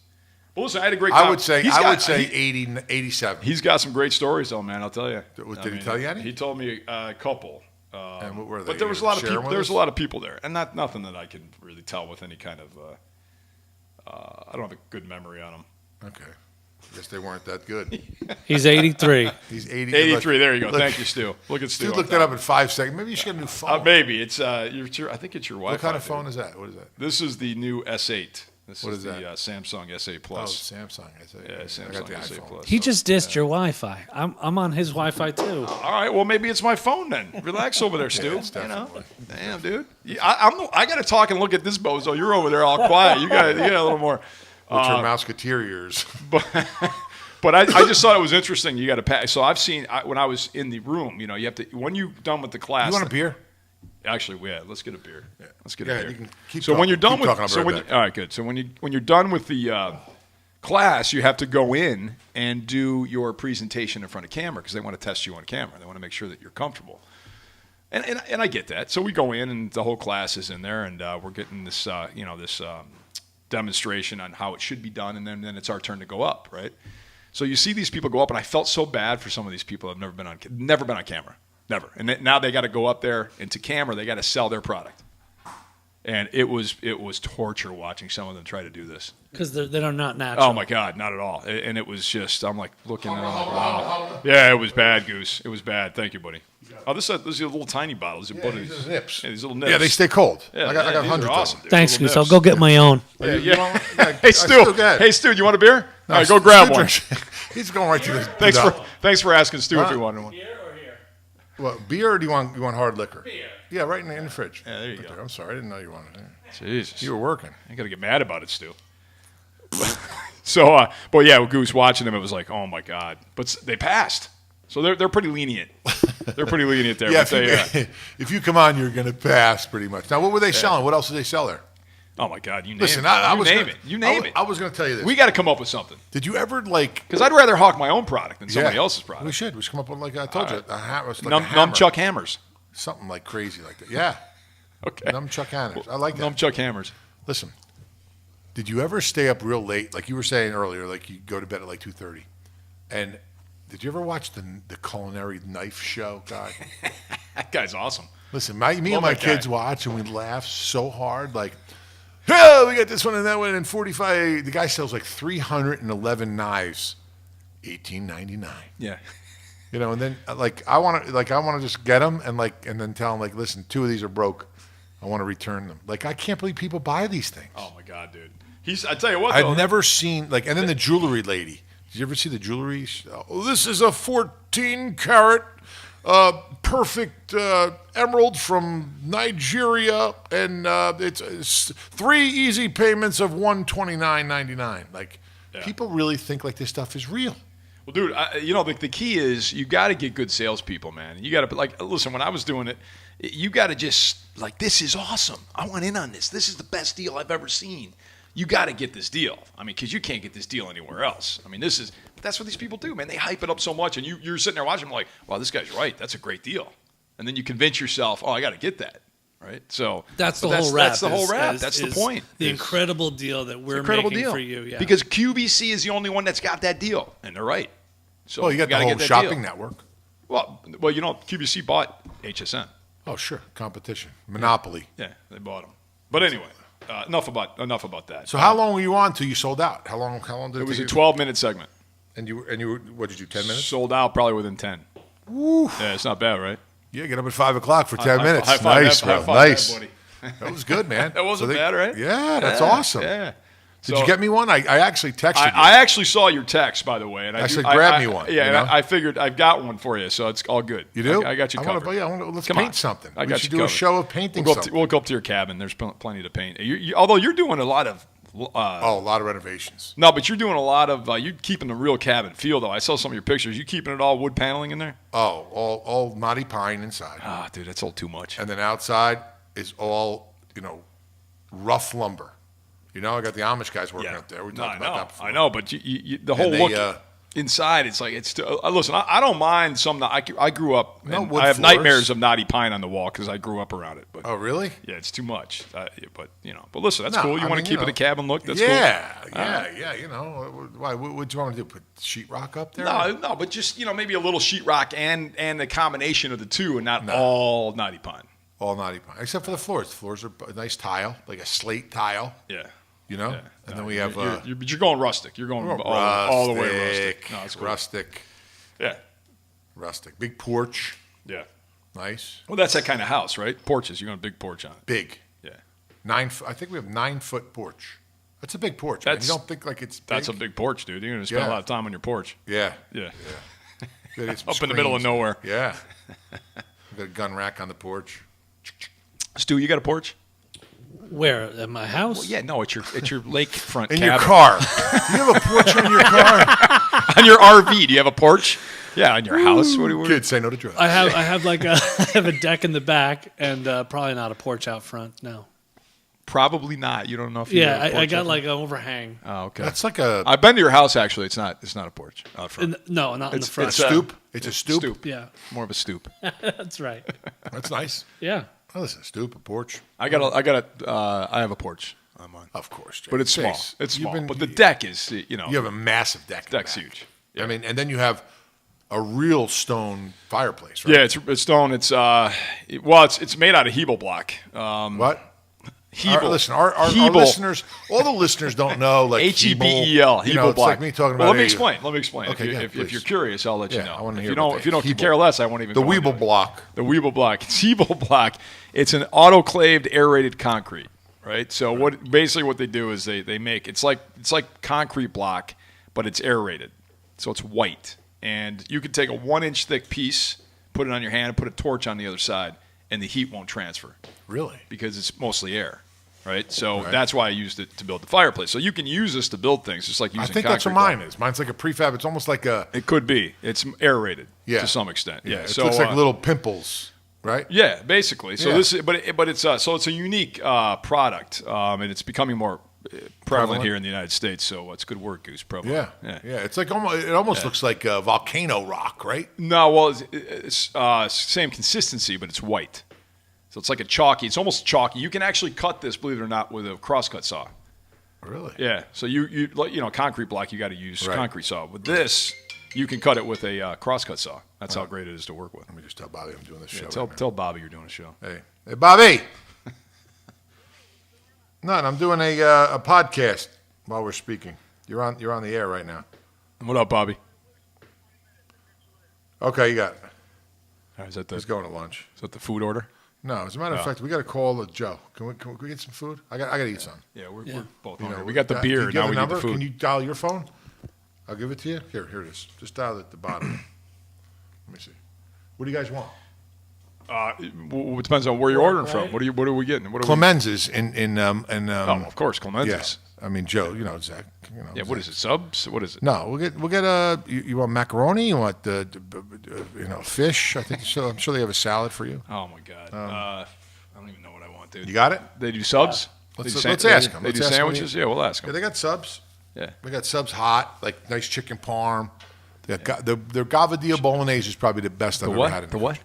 Well, listen, I had a great time. I would say 80, 87. He's got some great stories, though, man. I'll tell you. Did he tell you any? He told me a couple. And what were they? But there was a lot of people. There was a lot of people there, and nothing that I can really tell with any kind of. I don't have a good memory on them. Okay. I guess they weren't that good. He's 83. He's 80. 83. There you go. Look, Thank you, Stu. Look at Stu. Dude, look that up in 5 seconds. Maybe you should get a new phone. Maybe it's I think it's your Wi-Fi. What kind of phone is that? What is that? This is the new S8. What is the that? Samsung S8 Oh, Plus. Samsung. I say. Yeah, I Samsung got the S8 iPhone. Plus. He just dissed your Wi-Fi. I'm on his Wi-Fi too. All right, well maybe it's my phone then. Relax over there, Stu. it's definitely. Damn, dude. I got to talk and look at this bozo. You're over there all quiet. You got a little more. What's your Mouseketeer ears? But I just thought it was interesting. You got to pass. So I've seen when I was in the room. You have to when you're done with the class. You want a beer? Actually, yeah. Let's get a beer. Yeah. Let's get Yeah, a beer. you can keep So when you're done keep with, talking, so I'll be when right you, back. all right, good. So when you're done with the class, you have to go in and do your presentation in front of camera because they want to test you on camera. They want to make sure that you're comfortable. And I get that. So we go in and the whole class is in there and we're getting this this demonstration on how it should be done and then it's our turn to go up, right? So you see these people go up and I felt so bad for some of these people that have never been on camera. Never. And now they got to go up there into camera. They got to sell their product. And it was torture watching some of them try to do this. Because they're not natural. Oh, my God, not at all. And it was just, I'm like looking at wow. Yeah, it was bad, Goose. It was bad. Thank you, buddy. Oh, this is a little tiny bottle. These are These are nips. Yeah, these little nips. Yeah, they stay cold. Yeah, I got these hundreds are awesome, of them. dude. Thanks, Little Goose. I'll nips. go get my own. Yeah. Hey, Hey, Stu. go ahead. Hey, Stu, do you want a beer? No, All right, go grab Stu one. drinks- He's going right to the. Thanks for asking Stu if he wanted one. Here or here? What, beer or do you want hard liquor? Beer. Yeah, right in the fridge. Yeah, there you Right go. I'm sorry, I didn't know you wanted it. Jesus. You were working. I got to get mad about it, Stu. So, but yeah, with Goose watching them, it was like, oh my God. But they passed, so they're pretty lenient. They're pretty lenient there. Yeah, but if you come on, you're going to pass pretty much. Now, what were they selling? What else did they sell there? oh my God, you name Listen, it. I You was name gonna, it. You name it. I was going to tell you this. We got to come up with something Did you ever like? because I'd rather hawk my own product than somebody Yeah, else's product. We should. We should come up with like I told you, a hammer, like a Nunchuck hammers. something like crazy like that. Yeah, Okay. nunchuck hammers. I like that. Nunchuck hammers. Listen, did you ever stay up real late, like you were saying earlier, like you go to bed at like 2:30, and did you ever watch the culinary knife show, guy? That guy's awesome. Listen, me and Love my that guy. kids watch and we laugh so hard, like, oh, we got this one and that one and 45. The guy sells like 311 knives, $18.99. Yeah. And then I want to just get them and then tell them like, listen, 2 of these are broke. I want to return them. Like, I can't believe people buy these things. Oh my God, dude. I tell you what, though. I've never seen and then the jewelry lady. Did you ever see the jewelry? Oh, this is a 14 karat perfect emerald from Nigeria, and it's 3 easy payments of $129.99. Like, people really think like this stuff is real. Well, dude, the key is you got to get good salespeople, man. You got to listen. When I was doing it, you got to just this is awesome. I want in on this. This is the best deal I've ever seen. You got to get this deal. I mean, because you can't get this deal anywhere else. I mean, that's what these people do, man. They hype it up so much, and you're sitting there watching them like, wow, this guy's right. That's a great deal. And then you convince yourself, oh, I got to get that, right? So That's the whole rap. That's the whole rap. That's the point. The incredible deal that we're Incredible making deal for you. Yeah. because QVC is the only one that's got that deal, and they're right. So Well, you got the gotta whole get that shopping deal. network. Well, QVC bought HSN. Oh, sure, competition, monopoly. Yeah, they bought them. But anyway, enough about that. So how long were you on till you sold out? How long did It was a take 12-minute segment. And you were, what did you do, 10 minutes? Sold out probably within 10. Woo. Yeah, it's not bad, right? Yeah, get up at 5 o'clock for 10 minutes. High five Nice, that, bro. high five Nice. that, buddy. That was good, man. That wasn't bad, right? Yeah, that's awesome. Yeah. Did you get me one? I actually texted you. I actually saw your text, by the way, and I said, grab me one, Yeah, you know? and I figured I've got one for you, so it's all good. You do? I got you covered. Let's Come paint on. something. I We got should you do a covered. show of painting something. We'll go up to your cabin. There's plenty to paint. Although you're doing a lot of. A lot of renovations. No, but you're doing a lot of. You're keeping the real cabin feel, though. I saw some of your pictures. You keeping it all wood paneling in there? Oh, all knotty pine inside. Ah, dude, that's all too much. And then outside is all, rough lumber. I got the Amish guys working up there. We talked about that before. I know, but the whole look inside, it's like it's. Listen, I don't mind some. I grew up. No and wood I have floors. nightmares of knotty pine on the wall because I grew up around it. But Oh, really? yeah, it's too much. But But listen, that's No, cool. You I want mean, to keep it a cabin look? That's cool. Yeah. Why? What do you want me to do? Put sheetrock up there? No, but just maybe a little sheetrock and the combination of the two, and not all knotty pine. All knotty pine, except for the floors. The floors are a nice tile, like a slate tile. Yeah. You know, Yeah. and then we have you're going rustic. You're going all the way rustic. No, it's cool. Rustic. Yeah. Rustic. Big porch. Yeah. Nice. Well, that's that kind of house, right? Porches. You're going to big porch on it. Big. Yeah. I think we have 9-foot porch. That's a big porch. Man. You don't think like it's big? That's a big porch, dude. You're going to spend a lot of time on your porch. Yeah. Yeah. Up in the middle of nowhere. Yeah. We got a gun rack on the porch. Stu, you got a porch? Where? At my house? Well, yeah, no, it's your lakefront in cabin. your car. Do you have a porch in your car? On your RV, do you have a porch? Yeah, on your house. What do you Kids say no to drugs. I have like I have a deck in the back and probably not a porch out front. No. Probably not. You don't know if you have a porch I got out like an overhang. Oh, okay. That's like a. I've been to your house actually. It's not a porch out front. No, not in the front. It's a stoop. It's a stoop. Yeah, More of a stoop. that's right. That's nice. Yeah. Oh, listen, a stoop, a porch. I have a porch on mine. Of course, Jay. But it's small. Face. It's You've small. been- But the deck is, you know. You have a massive deck. in the Deck's back. huge. I mean, and then you have a real stone fireplace, right? Yeah, it's stone. It's it's made out of Hebel block. What? Hebel. Our Hebel. listeners, all the listeners don't know like Hebel. You know, Hebel it's block. like me talking about. Well, let me explain. Okay, yeah, if please. you're curious, I'll let you Yeah, know. I wanna If hear you about don't, that. if you don't Hebel. care less, I won't even. The go into Weeble it. block. The Weeble block. It's Hebel block. It's an autoclaved aerated concrete, right? So what they do is they make it's like concrete block, but it's aerated, so it's white, and you can take a 1-inch thick piece, put it on your hand, and put a torch on the other side, and the heat won't transfer Really? because it's mostly air. Right, so that's why I used it to build the fireplace. So you can use this to build things, just like using. I think that's what concrete mine is. Mine's like a prefab. It's almost like a. It could be. It's aerated Yeah. to some extent. Yeah, It so looks like little pimples, right? yeah, basically. So Yeah. it's a unique product, and it's becoming more prevalent here in the United States. So it's good work, Goose. Prevalent. Yeah. It's like almost looks like a volcano rock, right? No, well, it's same consistency, but it's white. So it's like a chalky. It's almost chalky. You can actually cut this, believe it or not, with a crosscut saw. Really? Yeah. So you concrete block, you got to use Right. concrete saw. With this, you can cut it with a crosscut saw. That's how great it is to work with. Let me just tell Bobby I'm doing this show. Tell Bobby you're doing a show. Hey, Bobby. None. I'm doing a podcast while we're speaking. You're on the air right now. What up, Bobby? Okay, you got it. Is that He's going to lunch. the food order? No, as a matter of fact, we got to call Joe. Can we get some food? I got to eat some. Yeah, we're both You hungry. know, We got the do beer. you Now have we a need the number? food. Can you dial your phone? I'll give it to you. Here it is. Just dial it at the bottom. Let me see. What do you guys want? It depends on where you're ordering from. What are we getting? What are Clemenza's in oh, of course, Clemenza's. I mean, Joe, you know, Zach. You know, Yeah, Zach. what is it? Subs? What is it? No, we'll get you want macaroni? You want fish? I think so. I'm sure they have a salad for you. Oh my God. I don't even know what I want, dude. You got it? They do subs? Let's They do ask them. They do Let's ask them. sandwiches? Yeah, we'll ask Yeah, them. they got subs. Yeah. They got subs hot, like nice chicken parm. Their gavadillo bolonaise is probably the best I've ever had. The what?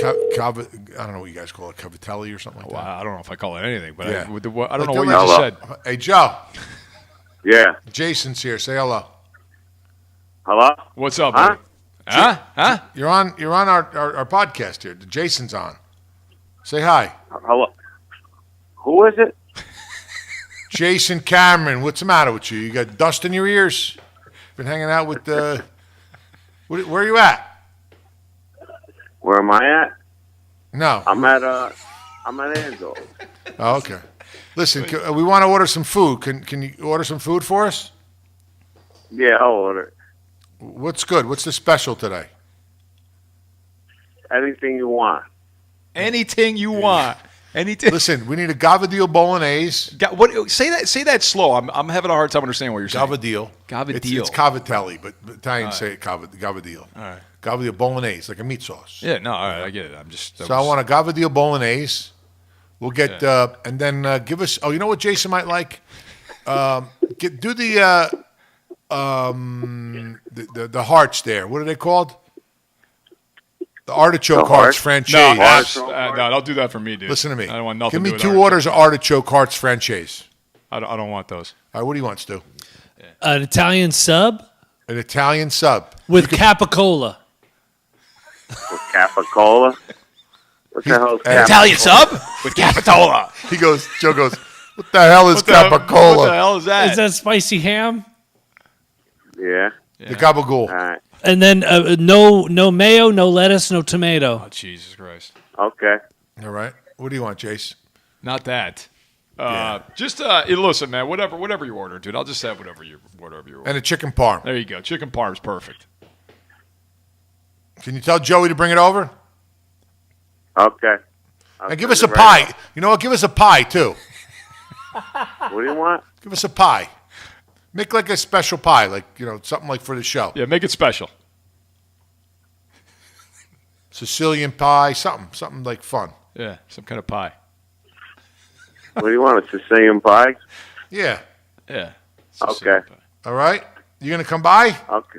I don't know what you guys call it, cavatelli or something like Well, that. I don't know if I call it anything, but Yeah. I don't know what Like you the- just said. Hey, Joe. Yeah. Jason's here. Say hello. Hello? What's up, Huh? buddy? Huh? You're on our podcast here. Jason's on. Say hi. Hello? Who is it? Jason Cameron. What's the matter with you? You got dust in your ears? Been hanging out with where are you at? Where am I at? No. I'm at Anzo. Oh, okay. Listen, we want to order some food. Can you order some food for us? Yeah, I'll order. What's good? What's the special today? Anything you want. Anything you want. Anything. Listen, we need a gavadillo bolonaise. Say that slow. I'm having a hard time understanding what you're saying. Gavadillo. Gavadillo. It's cavatelli, but Italians say it gavadillo. All right. Gavadillo bolonaise, like a meat sauce. Yeah, no, all right, I get it. I'm just. So I want a gavadillo bolonaise. We'll get and then give us. Oh, you know what Jason might like? Do the hearts there. What are they called? The artichoke The hearts hearts? franchise. No, don't do that for me, dude. Listen to me. I don't want nothing. Give me to do with 2 artichoke. orders of artichoke hearts franchise. I don't want those. All right, what do you want, Stu? An Italian sub An Italian sub. with capicola. With Capicola? What the hell is Hey. Italian sub with Capitola. Joe goes, What the hell is What the capicola? hell is that? Is that spicy ham? Yeah. The gabagool. All right. And then no mayo, no lettuce, no tomato. Oh, Jesus Christ. Okay. All right. What do you want, Jace? Not that. Yeah. Just listen, man. Whatever you order, dude. I'll just have whatever you order. And a chicken parm. There you go. Chicken parm's perfect. Can you tell Joey to bring it over? Okay. I'll And give send us a it right pie. You know what? Give us a pie, too. up. What do you want? Give us a pie. Make like a special pie, like, something like for the show. Yeah, make it special. Sicilian pie, something like fun. Yeah, some kind of pie. What do you want? A Sicilian pie? Yeah. Yeah. Okay. All right. You going to come by? Okay.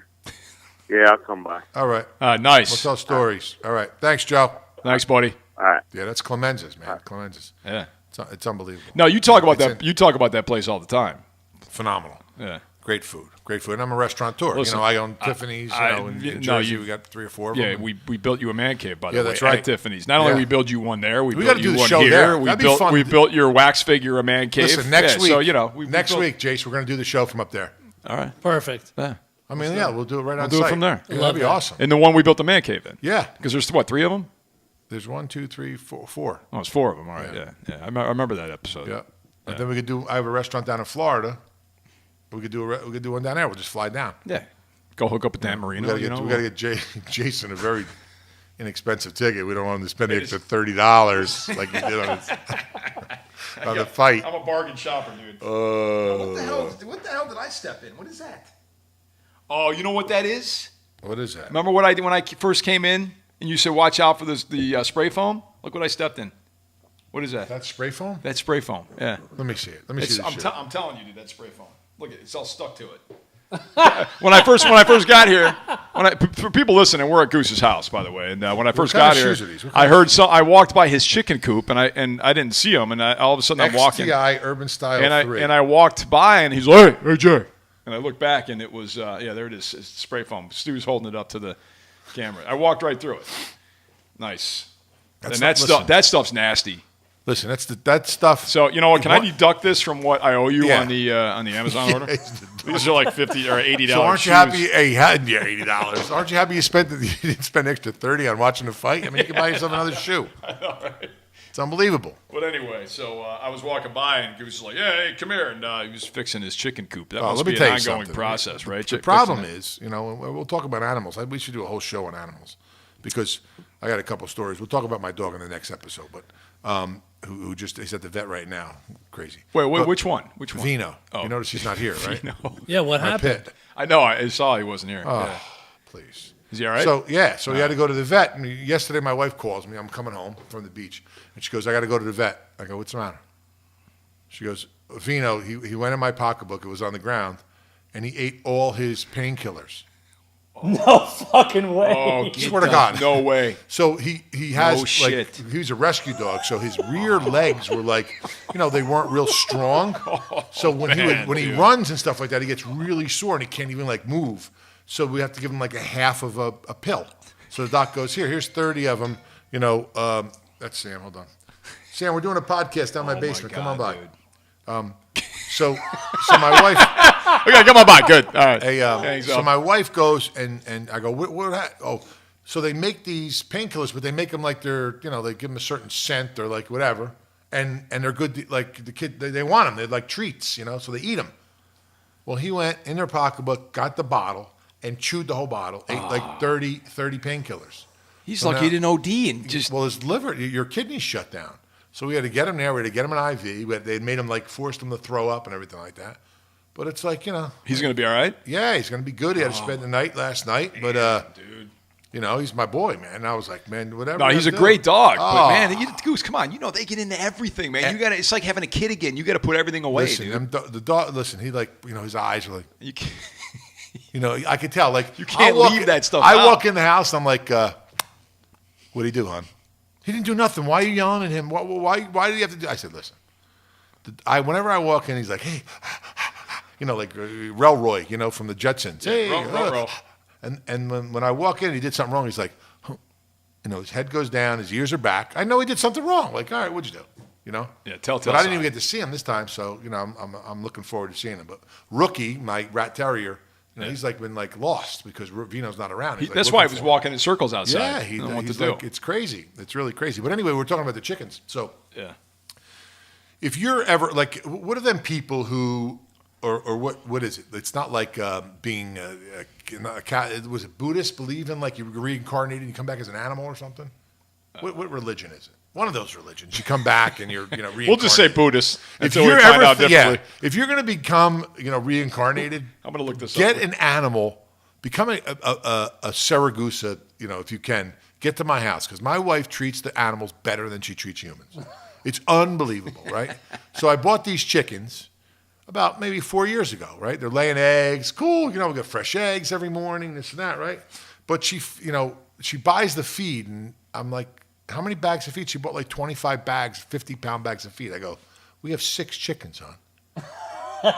Yeah, I'll come by. All right. Nice. We'll tell stories. All right. Thanks, Joe. Thanks, buddy. All right. Yeah, that's Clemenza's, man. Clemenza's. Yeah. It's unbelievable. No, you talk about It's that. You talk about that place all the time. Phenomenal. Yeah. Great food. Great food. And I'm a restaurateur. Listen, I own Tiffany's, in Jersey. We got 3 or 4 of Yeah, them. we built you a man cave, by the Yeah, way, that's right. at Tiffany's. Not only Yeah. we built you one there, we gotta built do you the one show here. there. We That'd be built fun. we built your wax figure a man cave. Listen, next Yeah, week. So next week, Jace, we're going to do the show from up there. All right. Perfect. Yeah. I mean, yeah, we'll do it right on do it site. from there. Yeah, Love that'd be that. awesome. And the one we built the man cave in. Yeah. Because there's what, 3 of them? There's 1, 2, 3, 4. Oh, it's 4 of them. All right. Yeah. I remember that episode. Yeah. And then we could do. I have a restaurant down in Florida. We could do one down there. We'll just fly down. Yeah. Go hook up with Dan Marino. We gotta get Jason a very inexpensive ticket. We don't want him to spend the extra $30 like he did on the fight. I'm a bargain shopper, dude. What the hell did I step in? What is that? Oh, you know what that is? What is that? Remember what I did when I first came in and you said, watch out for the spray foam? Look what I stepped in. What is that? That's spray foam? That's spray foam. Yeah. Let me see it. Let me see this shit. I'm telling you, dude, that's spray foam. Look, it's all stuck to it. when I first got here, for people listening, we're at Goose's house, by the way. And when I first kind got of here, shoes are these? What I heard I walked by his chicken coop, and I didn't see him, and all of a sudden I'm walking, XTI Urban Style and 3. I walked by, and he's like, "Hey, Jay," and I looked back, and it was there it is, it's spray foam. Stu's holding it up to the camera. I walked right through it. Nice. That stuff's nasty. Listen, that stuff. So you know what? Can I deduct this from what I owe you Yeah. on the Amazon order? These are like $50 or $80. So aren't you happy? Hey, $80. Aren't you happy you didn't spend extra $30 on watching the fight? I mean, you can buy yourself another shoe. I know, right? It's unbelievable. But anyway, so I was walking by and Goose was like, "Hey, come here," and he was fixing his chicken coop. That must let me be tell an you ongoing something. process, right? The problem is, we'll talk about animals. We should do a whole show on animals because I got a couple stories. We'll talk about my dog in the next episode, but who just is at the vet right now. Crazy. Wait, But which one? Which one? Vino. Oh. You notice he's not here, right? Vino. Yeah, what My happened? pit. I know. I saw he wasn't here. Oh, Yeah. please. Is he all right? So he had to go to the vet. And yesterday, my wife calls me. I'm coming home from the beach, and she goes, "I got to go to the vet." I go, "What's the matter?" She goes, "Vino, he went in my pocketbook. It was on the ground, and he ate all his painkillers." No fucking way. Oh, Swear to God. no way. So he has No shit. he was a rescue dog, so his rear legs were like, they weren't real strong. So when he runs and stuff like that, he gets really sore and he can't even move. So we have to give him like a half of a pill. So the doc goes, here's 30 of them. That's Sam. Hold on, Sam. We're doing a podcast down my basement. Come on by. So my wife. Okay, come on by. Good. All right. Hey, so my wife goes and I go, what? Oh, so they make these painkillers, but they make them like they're, they give them a certain scent or like whatever, and they're good. Like the kid, they want them. They're like treats, so they eat them. Well, he went in their pocketbook, got the bottle, and chewed the whole bottle. Ate like 30 painkillers. He's So like now- he didn't OD and just. Well, his liver, your kidneys shut down. So we had to get him there. We had to get him an IV. They made him forced him to throw up and everything like that. But it's He's gonna be all right. yeah, he's going to be good. He had to spend the night last night. But, Dude. he's my boy, man. And I was like, man, whatever. No, we he's a gotta do. great dog, but Oh. man, Goose, come on, they get into everything, man. You got to. It's like having a kid again. You got to put everything away, Listen, dude. the dog, listen, he his eyes are like, You can't, I could tell. You can't leave that stuff I out. walk in the house, I'm like, what'd he do, hon? He didn't do nothing. Why are you yelling at him? Why did he have to do? I said, listen, whenever I walk in, he's like, hey, like Relroy, from the Jetsons. Hey, Ro. And when I walk in, he did something wrong. He's like, his head goes down, his ears are back. I know he did something wrong. Like, all right, what'd you do? You know? Yeah, telltale But I didn't sign. even get to see him this time, so I'm looking forward to seeing him. But Rookie, my rat terrier, he's been lost because Vino's not around. He's, That's why he looking was for him. walking in circles outside. Yeah, I don't know what to do. it's crazy. It's really crazy. But anyway, we're talking about the chickens. So Yeah. if you're ever what are them people who, or what is it? It's not like being a cat. Was it Buddhist? Believe in you reincarnated and you come back as an animal or something? What religion is it? One of those religions. You come back and you're reincarnated. We'll just say Buddhist If until we you're find out differently. if you're going to become reincarnated, I'm going to look this get up. an animal, become a Saragusa, if you can. Get to my house because my wife treats the animals better than she treats humans. It's unbelievable, right? So I bought these chickens about maybe 4 years ago, right? They're laying eggs. Cool. We got fresh eggs every morning, this and that, right? But she buys the feed, and I'm like, how many bags of feed? She bought 25 bags, 50-pound bags of feed. I go, we have 6 chickens, hon.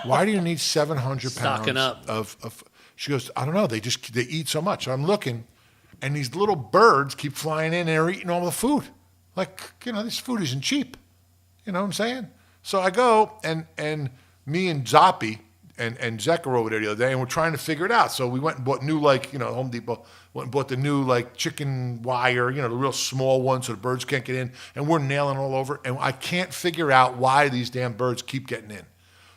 Why do you need 700 pounds Stocking up. of? She goes, I don't know. They eat so much. So I'm looking, and these little birds keep flying in and they're eating all the food. This food isn't cheap. You know what I'm saying? So I go, and me and Zoppy and Zek are over there the other day, and we're trying to figure it out. So we went and bought new, Home Depot, went and bought the new, chicken wire, the real small ones so the birds can't get in, and we're nailing all over, and I can't figure out why these damn birds keep getting in.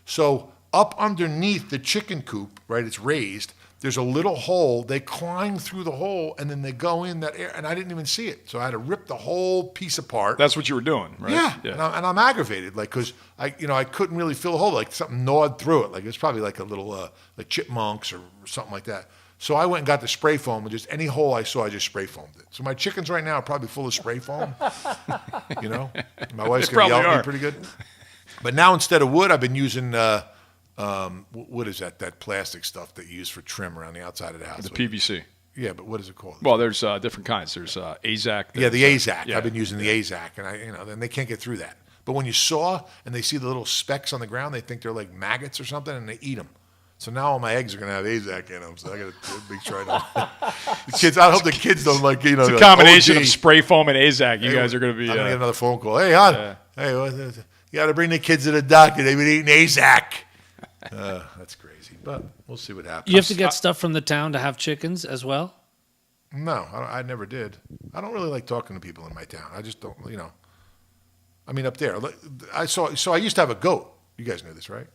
So up underneath the chicken coop, right, it's raised, there's a little hole. They climb through the hole, and then they go in that air, and I didn't even see it. So I had to rip the whole piece apart. That's what you were doing, right? Yeah. And I'm aggravated, because I couldn't really feel the hole, something gnawed through it. It's probably a little chipmunks or something like that. So I went and got the spray foam, and just any hole I saw, I just spray foamed it. So my chickens right now are probably full of spray foam. My wife's going to yell at me pretty good. But now instead of wood, I've been using what is that plastic stuff that you use for trim around the outside of the house? The PVC. Yeah, but what is it called? Well, there's different kinds. There's AZAC. Yeah, the AZAC. Yeah. I've been using the AZAC, and then they can't get through that. But when you saw and they see the little specks on the ground, they think they're like maggots or something, and they eat them. So now all my eggs are going to have AZAC in them. So I got to make sure I don't. The kids. I hope the kids don't It's a combination of spray foam and AZAC. You guys are going to be. I'm going to get another phone call. Hey, hon. Hey, you got to bring the kids to the doctor. They've been eating AZAC. That's crazy, but we'll see what happens. You have to get stuff from the town to have chickens as well? No, I never did. I don't really like talking to people in my town. I just don't, I mean, up there. So I used to have a goat. You guys know this, right?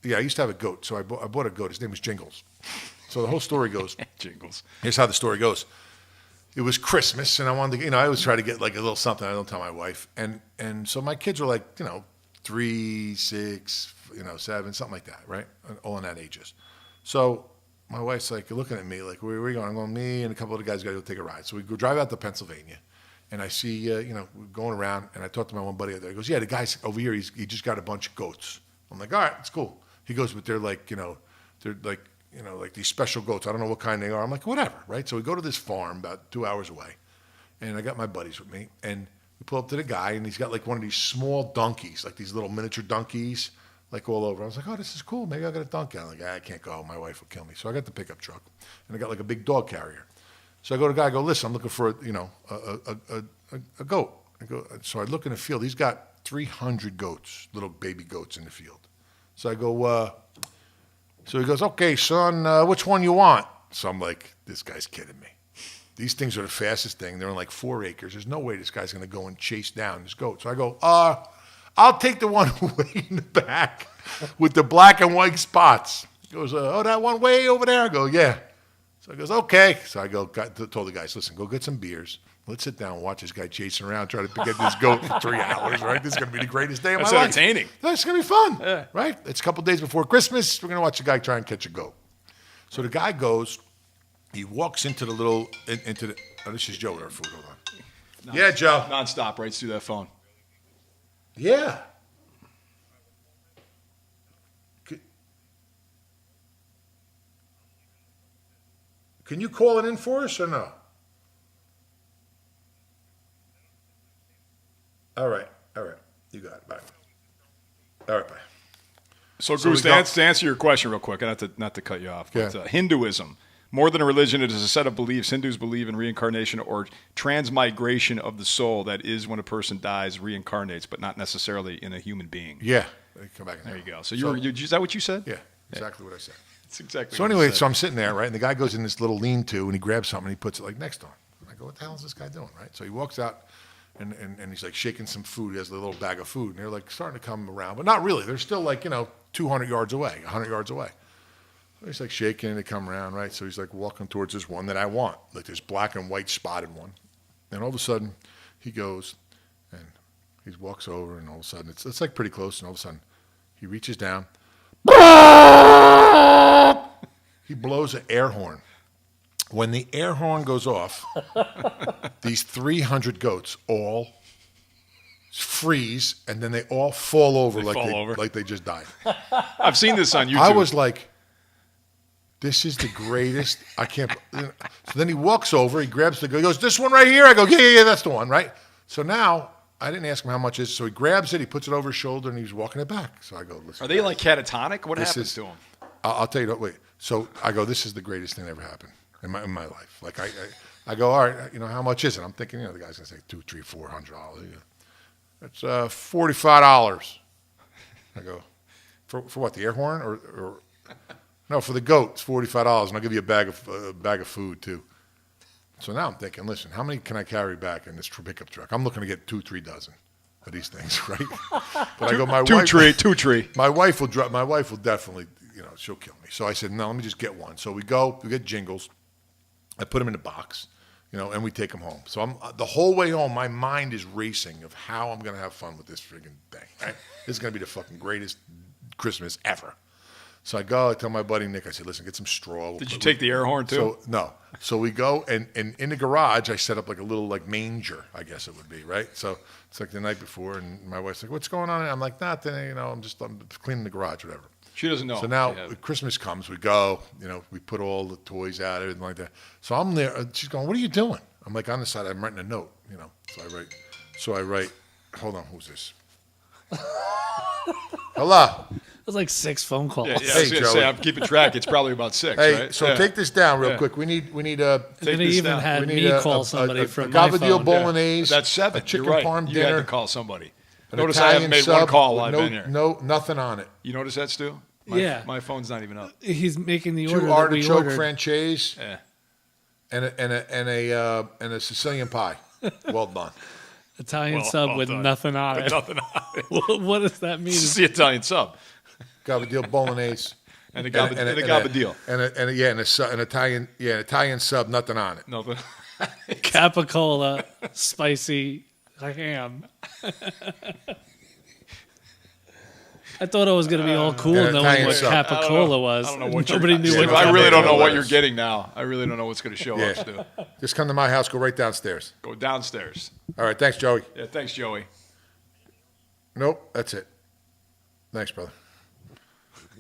Yeah, I used to have a goat. So I bought a goat. His name was Jingles. So the whole story goes. Jingles. Here's how the story goes. It was Christmas, and I wanted to, I always try to get a little something. I don't tell my wife. And so my kids were 3, 6, 7, something like that, right? All in that ages. So my wife's looking at me where are we going? I'm going, me and a couple of the guys got to go take a ride. So we go drive out to Pennsylvania, and I see, we're going around, and I talked to my one buddy out there. He goes, yeah, the guy's over here, he just got a bunch of goats. I'm like, all right, it's cool. He goes, but they're these special goats. I don't know what kind they are. I'm like, whatever, right? So we go to this farm about 2 hours away, and I got my buddies with me, and we pull up to the guy, and he's got one of these small donkeys, these little miniature donkeys, all over. I was like, oh, this is cool. Maybe I'll get a donkey. I'm like, I can't go. My wife will kill me. So I got the pickup truck, and I got a big dog carrier. So I go to the guy, I go, listen, I'm looking for, a goat. So I look in the field. He's got 300 goats, little baby goats in the field. So I go, so he goes, okay, son, which one you want? So I'm like, this guy's kidding me. These things are the fastest thing. They're in 4 acres. There's no way this guy's going to go and chase down this goat. So I go, I'll take the one way in the back with the black and white spots. He goes, that one way over there? I go, yeah. So he goes, okay. So I told the guys, listen, go get some beers. Let's sit down and watch this guy chasing around, trying to get this goat for 3 hours, right? This is going to be the greatest day of my life. That's entertaining. It's going to be fun, right? It's a couple days before Christmas. We're going to watch the guy try and catch a goat. So the guy goes, he walks into the little, this is Joe with our food. Hold on. Yeah, Joe. Nonstop, right through that phone. Yeah. Can you call it in for us or no? All right. You got it. Bye. All right, bye. So Goose, to answer your question real quick, not to cut you off, but Yeah. Hinduism More than a religion, it is a set of beliefs. Hindus believe in reincarnation or transmigration of the soul. That is, when a person dies, reincarnates, but not necessarily in a human being. Yeah. They come back. There you go. So is that what you said? Yeah, exactly what I said. That's exactly. So what anyway, you said. so I'm sitting there, right, and the guy goes in this little lean-to, and he grabs something, and he puts it like next to him. I go, what the hell is this guy doing, right? So he walks out, and he's like shaking some food. He has a little bag of food, and they're like starting to come around, but not really. They're still like 200 yards away, 100 yards away. So he's like shaking, and they come around, right? So he's like walking towards this one that I want, like this black and white spotted one. And all of a sudden, he goes, and he walks over, and all of a sudden, it's like pretty close, and all of a sudden, he reaches down. He blows an air horn. When the air horn goes off, these 300 goats all freeze, and then they all fall over like they just died. I've seen this on YouTube. I was like, this is the greatest. I can't. So then he walks over, he grabs the goat, he goes, this one right here? I go, yeah, that's the one, right? So now, I didn't ask him how much it is, so he grabs it, he puts it over his shoulder, and he's walking it back. So I go, listen. Are they like catatonic? What happens to them? I'll tell you, wait. So I go, this is the greatest thing that ever happened in my life. Like I go, all right, how much is it? I'm thinking, the guy's gonna say $200, $300, $400. It's $45. I go, for what? The air horn or no? For the goat, it's $45, and I'll give you a bag of food too. So now I'm thinking, listen, how many can I carry back in this pickup truck? I'm looking to get 2-3 dozen of these things, right? But I go, two tree. My wife will drop. My wife will definitely, she'll kill me. So I said, no, let me just get one. So we get Jingles. I put them in a box, and we take them home. So the whole way home, my mind is racing of how I'm going to have fun with this friggin' thing. Right? This is going to be the fucking greatest Christmas ever. So I tell my buddy Nick, I said, listen, get some straw. Did you take the air horn too? So, no. So we go, and in the garage, I set up like a little manger, I guess it would be, right? So it's like the night before, and my wife's like, what's going on? And I'm like, nothing, I'm cleaning the garage, whatever. She doesn't know. So now Christmas comes, we go, we put all the toys out, everything like that. So I'm there, she's going, what are you doing? I'm like, on the side, I'm writing a note, So I write, hold on, who's this? Hello. It was like 6 phone calls. Yeah, I was going to say, I'm keeping track. It's probably about 6, right? So take this down real quick. We need a. They even had me call somebody from my phone. Gabardine bolognese. That's 7. A chicken You're right. parm You dinner. had to call somebody. An Notice Italian I haven't made sub one call while with I've been here. No, nothing on it. You notice that, Stu? My phone's not even up. He's making the order 2 that we artichoke ordered. franchise. Yeah. And a Sicilian pie. Well done. Italian sub with done. nothing on it. Nothing on it. What does that mean? This is the Italian sub. Gabardine bolognese. And a gabardine. An Italian sub, nothing on it. Nothing. Capicola, spicy ham. I thought it was going to be all cool an knowing Italian what sub. Capicola was. I don't know what Nobody knew what I really don't know what was. you're getting now. I really don't know what's going to show up, Stu. Just come to my house. Go right downstairs. Go downstairs. All right. Thanks, Joey. Yeah, thanks, Joey. Nope. That's it. Thanks, brother.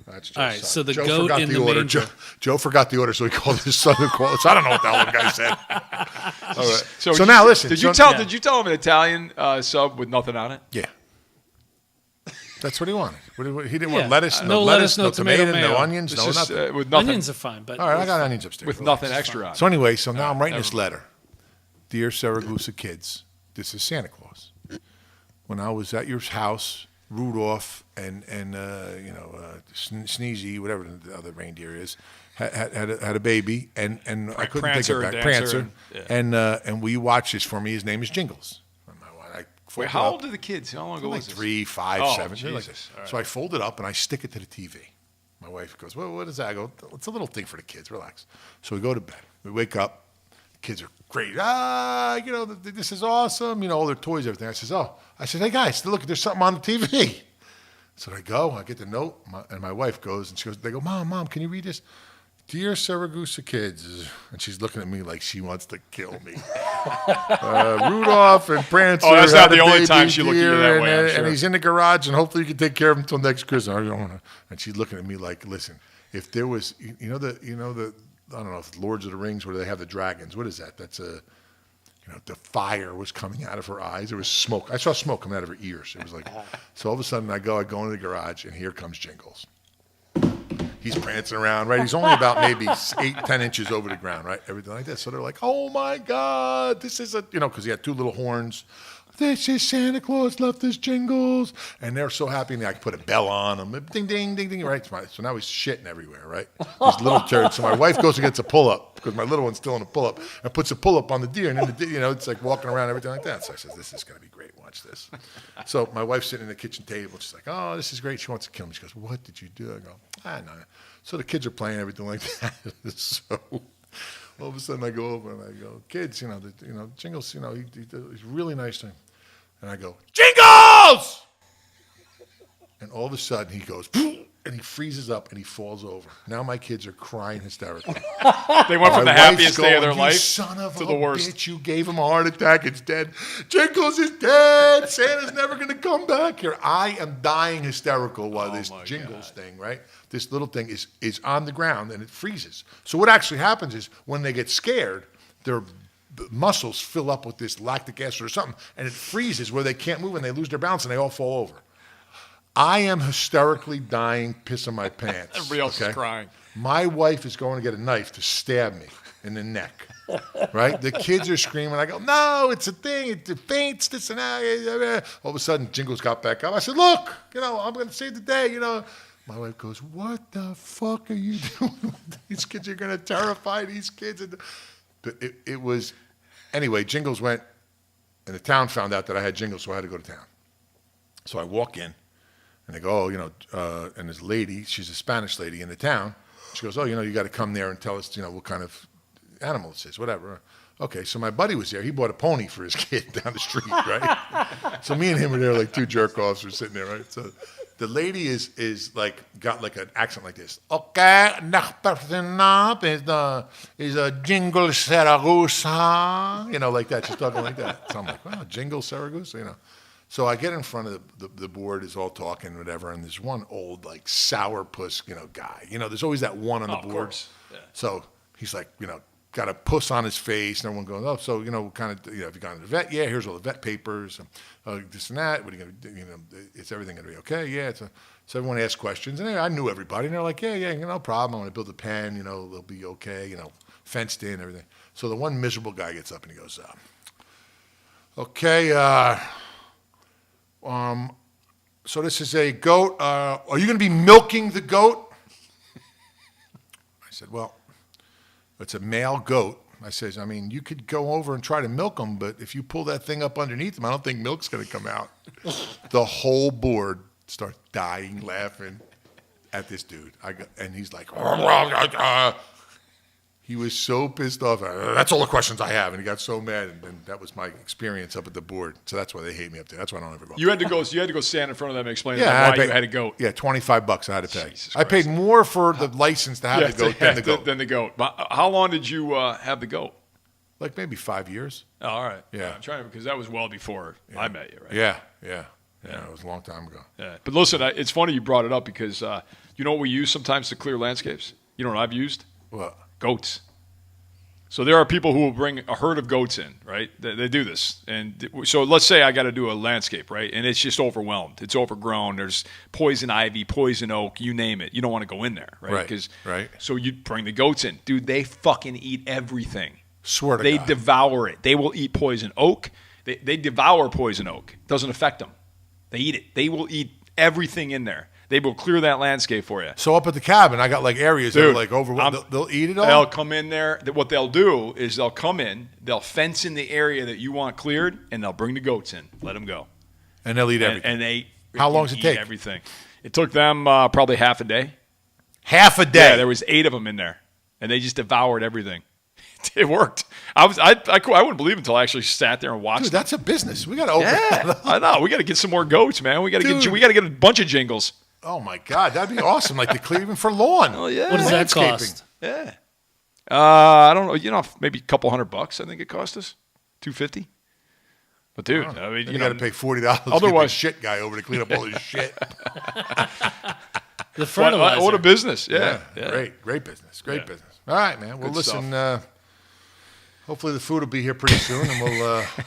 That's Joe's All right, son. so the Joe goat forgot in the the order. manger. Joe forgot the order, so he called his son to call us. I don't know what the hell the guy said. All right. So now listen. Did you tell him an Italian sub with nothing on it? Yeah. That's what he wanted. He didn't Yeah. want lettuce, No lettuce, no tomato, no mayo. onions, It's no just, nothing. with nothing. Onions are fine, but All right, I got onions upstairs. with Relax. nothing extra on it. So anyway, now I'm writing this never letter. Dear Saragusa kids, this is Santa Claus. When I was at your house, Rudolph and Sneezy, whatever the other reindeer is, had a baby, and I couldn't Prancer, take it back. Dancer, Prancer, and will you watch this for me? His name is Jingles. Wait, how old are the kids? How long ago like was this? 3, 5, Oh, 7. They're like Jesus. this. All right. So I fold it up and I stick it to the TV. My wife goes, well, what is that? I go, it's a little thing for the kids. Relax. So we go to bed. We wake up. The kids are great. This is awesome. All their toys, everything. I said, hey, guys, look, there's something on the TV. So I get the note, and my wife goes, and they go, Mom, can you read this? Dear Saragusa kids, and she's looking at me like she wants to kill me. Rudolph and Prancer. Oh, that's not had the a only baby time she looked at you that and, way, I'm and sure. he's in the garage, and hopefully you can take care of him until next Christmas. And she's looking at me like, listen, if there was, I don't know if Lords of the Rings where they have the dragons. What is that? That's the fire was coming out of her eyes. There was smoke. I saw smoke coming out of her ears. It was like, so all of a sudden I go into the garage, and here comes Jingles. He's prancing around, right? He's only about maybe 8-10 inches over the ground, right? Everything like this. So they're like, oh my God, this is because he had 2 little horns. This is Santa Claus left us Jingles. And they're so happy. And I put a bell on him. Ding, ding, ding, ding, right? So now he's shitting everywhere, right? These little turds. So my wife goes and gets a pull-up because my little one's still in a pull-up and puts a pull-up on the deer. And then, it's like walking around, everything like that. So I said, this is going to be great. Watch this. So my wife's sitting in the kitchen table. She's like, oh, this is great. She wants to kill me. She goes, what did you do? I go, no. So the kids are playing, everything like that. So all of a sudden I go over and I go, kids, Jingles, he's really nice to him. And I go, Jingles! And all of a sudden he goes, and he freezes up and he falls over. Now my kids are crying hysterically. They went from the happiest day of their life son of to a the worst. Bitch, you gave him a heart attack. It's dead. Jingles is dead. Santa's never going to come back here. I am dying hysterical while this Jingles thing, right? This little thing is on the ground and it freezes. So what actually happens is when they get scared, their muscles fill up with this lactic acid or something, and it freezes where they can't move and they lose their balance and they all fall over. I am hysterically dying, pissing my pants. Everybody else is crying. My wife is going to get a knife to stab me in the neck. Right? The kids are screaming. I go, no, it's a thing. It faints, this and that. All of a sudden, Jingles got back up. I said, look, I'm going to save the day, My wife goes, what the fuck are you doing? These kids are going to terrify these kids. But it was, anyway, Jingles went, and the town found out that I had Jingles, so I had to go to town. So I walk in, and they go, and this lady, she's a Spanish lady in the town. She goes, you got to come there and tell us, what kind of animal this is, whatever. Okay, so my buddy was there. He bought a pony for his kid down the street, right? So me and him were there like 2 jerk-offs were sitting there, right? So the lady is like, got like an accent like this. Okay, next person up is a Jingle Saragossa, like that. She's talking like that. So I'm like, wow, Jingle Saragossa, So I get in front of the board, is all talking, whatever, and there's one old, like, sourpuss, guy. There's always that one on the board. Of course. Yeah. So he's like, got a puss on his face, and everyone goes, oh, so, kind of, have you gone to the vet? Yeah, here's all the vet papers, and this and that. What are you going to do? Is everything going to be okay? Yeah. So everyone asks questions, and I knew everybody, and they're like, yeah, no problem. I'm going to build a pen, they'll be okay, fenced in, everything. So the one miserable guy gets up, and he goes, okay, so this is a goat. Are you going to be milking the goat? I said, well, it's a male goat. I says, you could go over and try to milk him, but if you pull that thing up underneath him, I don't think milk's going to come out. The whole board starts dying laughing at this dude. And he's like, he was so pissed off. That's all the questions I have. And he got so mad. And that was my experience up at the board. So that's why they hate me up there. That's why I don't ever go. You had to go stand in front of them and explain to them why you had a goat. Yeah, $25 I had to pay. I paid more for the license to have the goat than the goat. But how long did you have the goat? Like maybe 5 years. Oh, all right. Yeah. I'm trying because that was well before I met you, right? Yeah. It was a long time ago. Yeah. But listen, it's funny you brought it up because you know what we use sometimes to clear landscapes? You know what I've used? What? Goats. So there are people who will bring a herd of goats in, right? They do this. And so let's say I got to do a landscape, right? And it's just overwhelmed. It's overgrown. There's poison ivy, poison oak, you name it. You don't want to go in there, right? Right. So you bring the goats in. Dude, they fucking eat everything. Swear to God. They devour it. They will eat poison oak. They devour poison oak. It doesn't affect them. They eat it. They will eat everything in there. They will clear that landscape for you. So up at the cabin, I got like areas that are like overwhelmed. They'll eat it all? They'll come in there. What they'll do is they'll come in, they'll fence in the area that you want cleared, and they'll bring the goats in. Let them go. And they'll eat everything. And how long does it take? Everything. It took them probably half a day. Half a day? Yeah, there was 8 of them in there, and they just devoured everything. It worked. I wouldn't believe it until I actually sat there and watched. Dude, that's a business. We got to open. Yeah, I know. We got to get some more goats, man. We got to get a bunch of Jingles. Oh my God, that'd be awesome! Like the cleaving for lawn. Oh yeah. What does that cost? Yeah. I don't know. Maybe a couple $100. I think it cost us $250. But dude, you got to pay $40. Otherwise, shit guy over to clean up all his shit. The fertilizer. What a business! Yeah. Great business. Great business. All right, man. Well, listen. Hopefully the food will be here pretty soon, and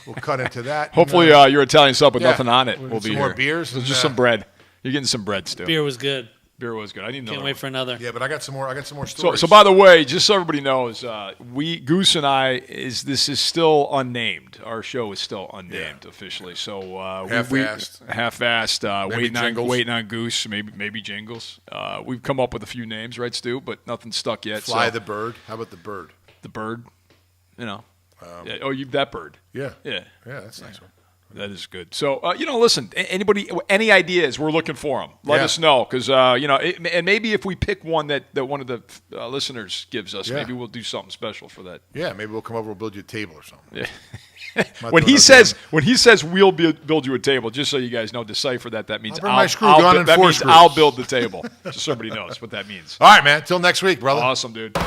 we'll cut into that. Hopefully your Italian sub with nothing on it will be some here. More beers. Just some bread. You're getting some bread, Stu. Beer was good. Beer was good. I need another Can't wait one. for another. Yeah, but I got some more stories. So by the way, just so everybody knows, Goose and I this is still unnamed. Our show is still unnamed officially. So half-assed, waiting on Goose, maybe Jingles. We've come up with a few names, right, Stu? But nothing stuck yet. Fly the bird. How about the bird? The bird, that bird. Yeah. Yeah, That's a nice one. that is good. So, listen, anybody, any ideas, we're looking for them. Let us know because, and maybe if we pick one that one of the listeners gives us, maybe we'll do something special for that. Yeah, maybe we'll come over, we'll build you a table or something. Yeah. When he says we'll build you a table, just so you guys know, decipher that means I'll build the table. Just so everybody knows what that means. All right, man. Till next week, brother. Awesome, dude.